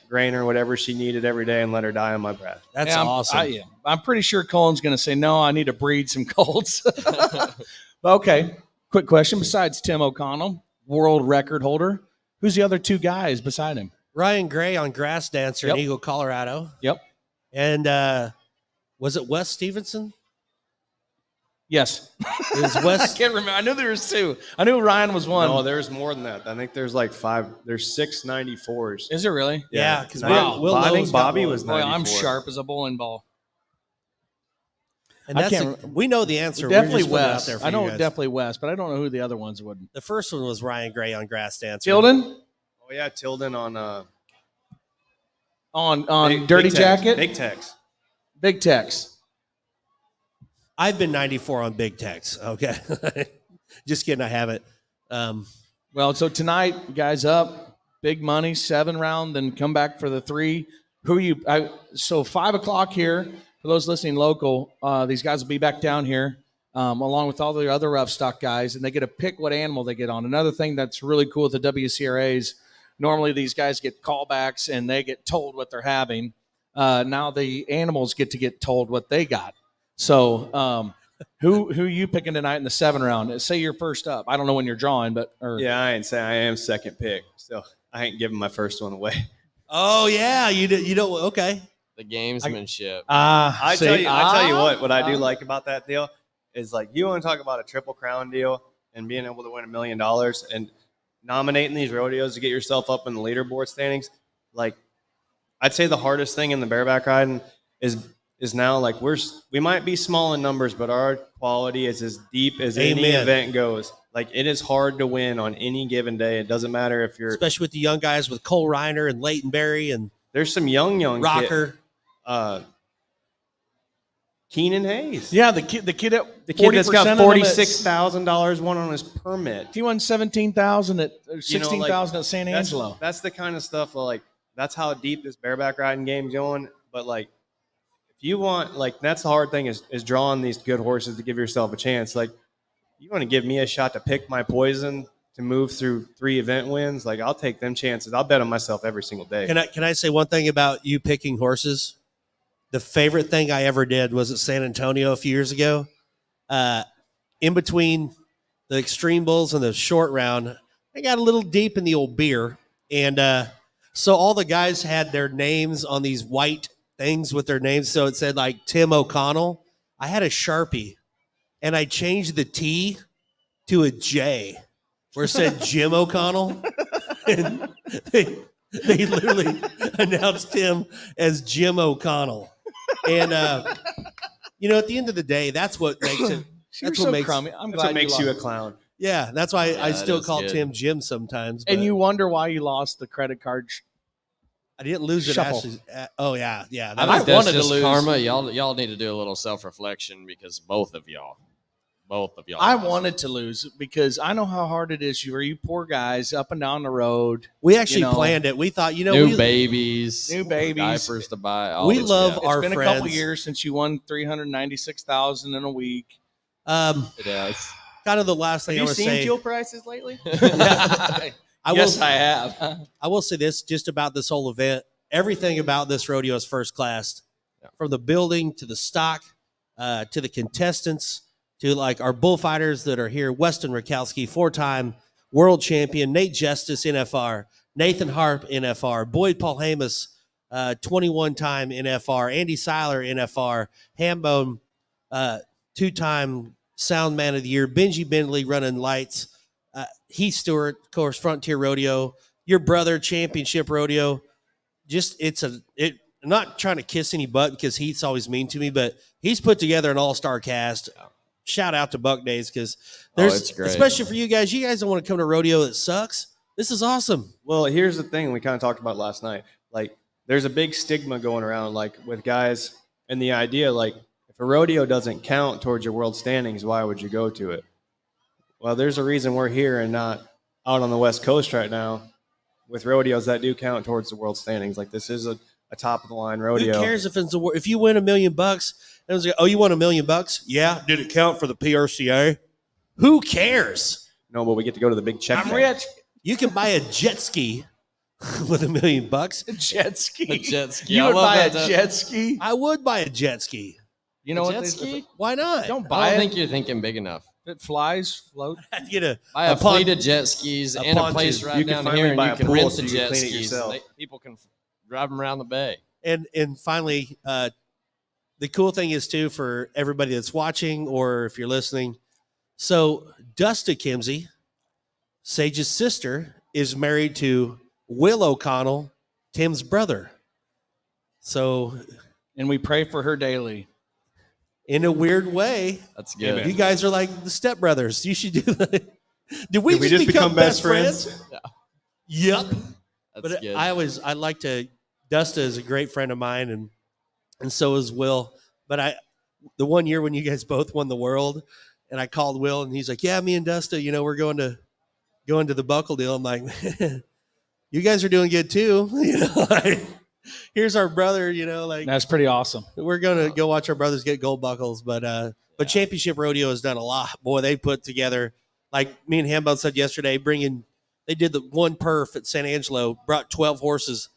grain or whatever she needed every day, and let her die on my breath. That's Yeah, awesome. I'm pretty sure Colin's going to say, no, I need to breed some colts. But okay, quick question. Besides Tim O'Connell, world record holder, who's the other 2 guys beside him? Ryan Gray on Grass Dancer Yep. in Eagle, Colorado. Yep. And was it Wes Stevenson? Yes. It was I Wes. can't remember. I knew there was 2. I knew Ryan was one. No, there's more than that. I think there's like 5. There's 6 94s. Is it really? Yeah, because Wow. Will I think Lowe's got Bobby one. was Boy, 94. I'm sharp as a bowling ball. And I that's can't we know the answer. We're Definitely just putting it out West. there for I you know guys. definitely West, but I don't know who the other ones would. The first one was Ryan Gray on Grass Dancer. Tilden Oh yeah, Tilden on on Dirty Big Tex. Jacket, Big Tex. Big Tex. I've been 94 on Big Tex. Okay. Just kidding. I haven't. Well, so tonight, you guys up, big money, 7 round, then come back for the 3. Who you? So 5 o'clock here for those listening local. These guys will be back down here, along with all the other rough stock guys, and they get to pick what animal they get on. Another thing that's really cool with the WCRAs, normally these guys get callbacks and they get told what they're having. Now the animals get to get told what they got. So who you picking tonight in the 7 round? Say you're first up. I don't know when you're drawing, but Yeah, I ain't saying I am second pick, so I ain't giving my first one away. Oh yeah, you did. You don't. Okay. The gamesmanship. I tell you what I do like about that deal is, like, you want to talk about a Triple Crown deal and being able to win $1 million and nominating these rodeos to get yourself up in the leaderboard standings. Like, I'd say the hardest thing in the bareback riding is now, like, we might be small in numbers, but our quality is as deep as any Amen. event goes. Like, it is hard to win on any given day. It doesn't matter if you're. Especially with the young guys with Cole Reiner and Leighton Berry and There's some young Rocker. Keenan Hayes. Yeah, the kid That's got $46,000 won on his permit. He won 17,000 at 16,000 at San Angelo. That's the kind of stuff, like, that's how deep this bareback riding game's going. But, like, if you want, like, that's the hard thing is drawing these good horses to give yourself a chance. Like, you want to give me a shot to pick my poison, to move through 3 event wins, like I'll take them chances. I'll bet on myself every single day. Can I say one thing about you picking horses? The favorite thing I ever did was at San Antonio a few years ago. In between the extreme bulls and the short round, I got a little deep in the old beer. And so all the guys had their names on these white things with their names. So it said like Tim O'Connell. I had a Sharpie and I changed the T to a J where it said Jim O'Connell. And they literally announced him as Jim O'Connell. And, at the end of the day, that's what makes it. That's what makes, crummy. I'm That's glad what makes you a lost. clown. yeah, that's why I that still is call good. Tim Jim sometimes. And but you wonder why you lost the credit card. I didn't lose it. Shuffle. Ashley's, oh, yeah. I That I think was- that's wanted to just lose. karma. Y'all need to do a little self-reflection because both of y'all. I wanted to lose because I know how hard it is. You poor guys up and down the road. we actually you know, planned it. We thought, new babies, New babies. diapers to buy. all We this love stuff. our It's been a friends. couple years since you won $396,000 in a week. It is. Kind of the last thing Have I you would seen say. fuel prices lately? I Yes, will, I have. I will say this just about this whole event. Everything about this rodeo is first class, Yeah. from the building to the stock, to the contestants, to like our bullfighters that are here. Weston Rakowski, 4-time world champion. Nate Justice, NFR. Nathan Harp, NFR. Boyd Paul Hamus, 21-time NFR. Andy Seiler, NFR. Hambone, 2-time Sound Man of the Year. Benji Bentley running lights. Heath Stewart, of course, Frontier Rodeo. Your brother, Championship Rodeo. Just I'm not trying to kiss any butt because Heath's always mean to me, but he's put together an all-star cast. Shout out to Buc Days because there's, it's great. especially for you guys don't want to come to a rodeo that sucks. This is awesome. Well, here's the thing we kind of talked about last night. Like, there's a big stigma going around, like, with guys, and the idea, like, if a rodeo doesn't count towards your world standings, why would you go to it? Well, there's a reason we're here and not out on the West Coast right now with rodeos that do count towards the world standings. Like, this is a top-of-the-line rodeo. Who cares if you win $1 million? And it was like, oh, you won $1 million? Yeah. Did it count for the PRCA? Who cares? No, but we get to go to the big check. I'm bag. rich. You can buy a jet ski with $1 million. Jet ski. A jet ski. You I would love buy a that. jet ski? I would buy a jet ski. You know A what? jet they- ski? Why not? Don't I buy don't it. think you're thinking big enough. It flies, float. I'd get a Buy a pon- fleet of jet skis a and a pontoon. place right You can down finally here, and buy you a can pool rent so the you can jet clean it skis. yourself. People can drive them around the bay. And finally, the cool thing is too for everybody that's watching or if you're listening. So Dusta Kimzey, Sage's sister, is married to Will O'Connell, Tim's brother. So And we pray for her daily. in a weird way, That's good. you guys are like the stepbrothers. You should do that. Did we, Did we just become best friends? Yeah. Yep. That's But good. I like to. Dusta is a great friend of mine, and so is Will. But the one year when you guys both won the world, and I called Will, and he's like, "Yeah, me and Dusta, we're going to the buckle deal." I'm like, "You guys are doing good too." Like, here's our brother. Like That's pretty awesome. we're gonna go watch our brothers get gold buckles. But Championship Rodeo has done a lot. Boy, they put together, like me and Hambone said yesterday, they did the one perf at San Angelo, brought 12 horses,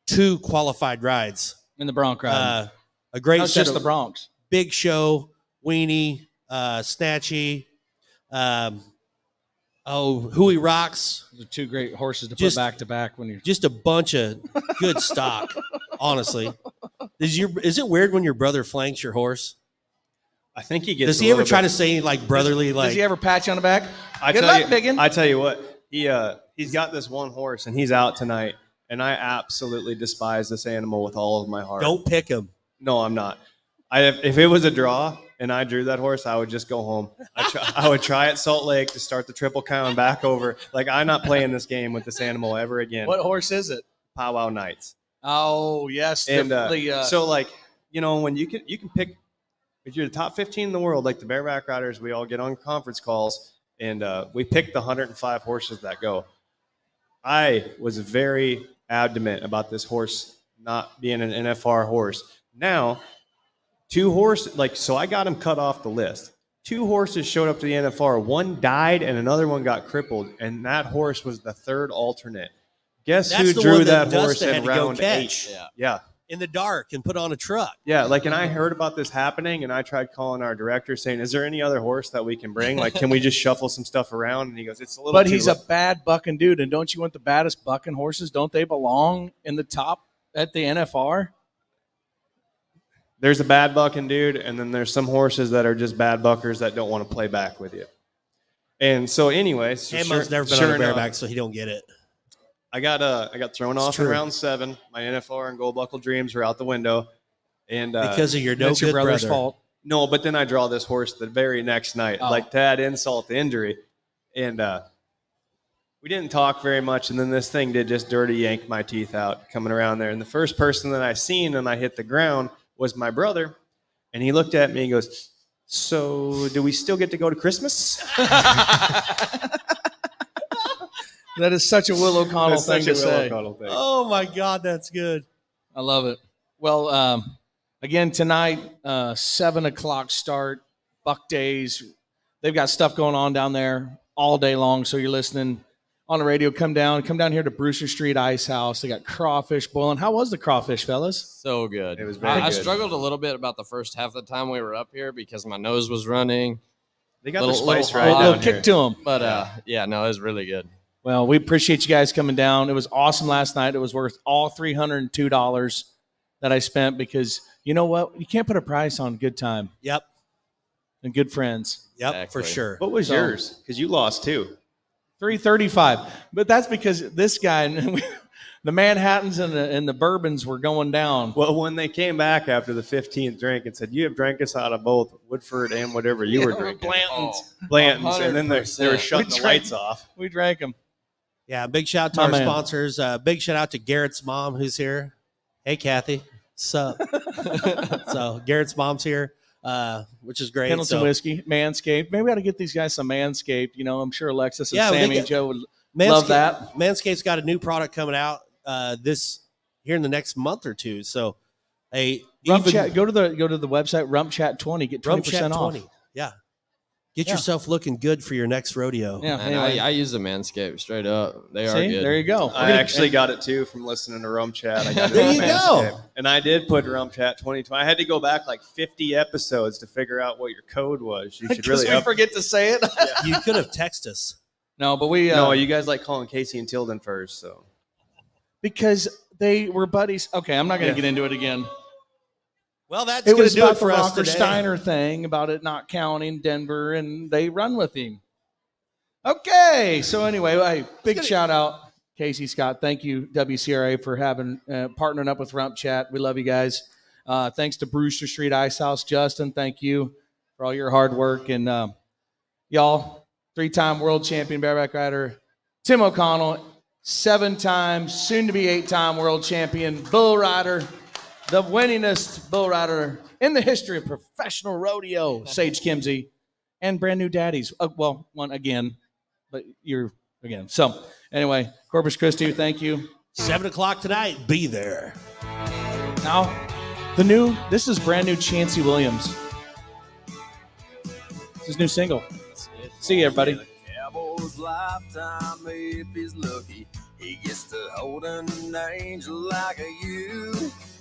2 qualified rides. In the Bronx ride. A great That's set just of the Bronx. big show, Weenie, Snatchy, Huey Rocks, Those are 2 great horses to Just- put back to back when you're. just a bunch of good stock, honestly. Is it weird when your brother flanks your horse? I think he gets. Does he ever try to say like brotherly, Does he ever pat you on the back? I Good tell luck, you, biggin. I tell you what, he's got this one horse and he's out tonight, and I absolutely despise this animal with all of my heart. don't pick him? No, I'm not. If it was a draw and I drew that horse, I would just go home. I would try at Salt Lake to start the triple count and back over. Like, I'm not playing this game with this animal ever again. What horse is it? Powwow Nights. Oh, yes. And the, so, like, when you can pick, if you're the top 15 in the world, like the bareback riders, we all get on conference calls and we pick the 105 horses that go. I was very adamant about this horse not being an NFR horse. Now, 2 horses, so I got him cut off the list. 2 horses showed up to the NFR. One died and another one got crippled, and that horse was the 3rd alternate. Guess That's who the drew one that that horse Dustin had in to go round catch. 8? Yeah. Yeah. In the dark and put on a truck. Yeah, like, and I heard about this happening, and I tried calling our director saying, is there any other horse that we can bring? Like, can we just shuffle some stuff around? And he goes, it's a little But too he's a bad bucking dude, and don't you want the baddest bucking horses? Don't they belong in the top at the NFR? There's a bad bucking dude, and then there's some horses that are just bad buckers that don't want to play back with you. And so anyway, so Ammo's never been on a bareback, so he don't get it. I got thrown off in true. round 7. My NFR and Gold Buckle dreams were out the window. And Because of your no That's your good brother's brother. fault. no, but then I draw this horse the very next night, Oh. like to add insult to injury. And we didn't talk very much, and then this thing did just dirty yank my teeth out coming around there. And the first person that I seen and I hit the ground was my brother. And he looked at me and goes, so do we still get to go to Christmas? That is such a Will O'Connell That's thing such to a Will say. O'Connell thing. Oh my God, that's good. I love it. Well, again, tonight, 7 o'clock start, Buc Days. They've got stuff going on down there all day long. So you're listening on the radio. Come down here to Brewster Street Ice House. They got crawfish boiling. How was the crawfish, fellas? So good. It was very I good. struggled a little bit about the first half of the time we were up here because my nose was running. They got Little- the spice little right hot. down Little here. kick to them. But yeah, no, it was really good. Well, we appreciate you guys coming down. It was awesome last night. It was worth all $302 that I spent because you know what? You can't put a price on good time Yep. and good friends. Yep, Exactly. for sure. What was So- yours? Because you lost too. 335. But that's because this guy, the Manhattans and the bourbons were going down. Well, when they came back after the 15th drink and said, you have drank us out of both Woodford and whatever you were drinking. Blanton's. Blanton's. And then they were 100%. shutting We the drank- lights off. We drank them. Yeah, big shout out to My our man. sponsors. Big shout out to Garrett's mom who's here. Hey, Kathy. Sup? So Garrett's mom's here, which is great. Pendleton So, Whiskey, Manscaped. Maybe we ought to get these guys some Manscaped. You know, I'm sure Alexis and Yeah, they Sammy get- and Joe would Manscaped, love that. Manscaped's got a new product coming out here in the next month or two. So RümpChät, go to the website RümpChät 20, get 20% off. 20. Yeah. Get Yeah. yourself looking good for your next rodeo. Yeah, And anyway. I use the Manscaped straight up. They are See, good. there you go. I actually got it too from listening to RümpChät. I got it There on you go. Manscaped. And I did put RümpChät 2020. I had to go back like 50 episodes to figure out what your code was. You should Because really we up. forget to say it. You could have texted us. No, but we No, you guys like calling Casey and Tilden first, so. because they were buddies. Okay, I'm not going to get into it again. Well, that's It going was to do about it for the us Rocker today. Steiner thing about it not counting Denver, and they run with him. Okay, so anyway, hey, big shout out, Casey Scott. Thank you, WCRA, for having partnering up with RümpChät. We love you guys. Thanks to Brewster Street Ice House, Justin. Thank you for all your hard work, and y'all, 3-time world champion bareback rider Tim O'Connell, 7-time, soon-to-be 8-time world champion bull rider, the winningest bull rider in the history of professional rodeo, Sage Kimzey, and brand new daddies. Well, one again, but you're again. So anyway, Corpus Christi, thank you. 7 o'clock tonight. Be there. Now, this is brand new Chancey Williams. It's his new single. See you, everybody. Cowboy's lifetime, if he's lucky, he gets to hold an angel like you.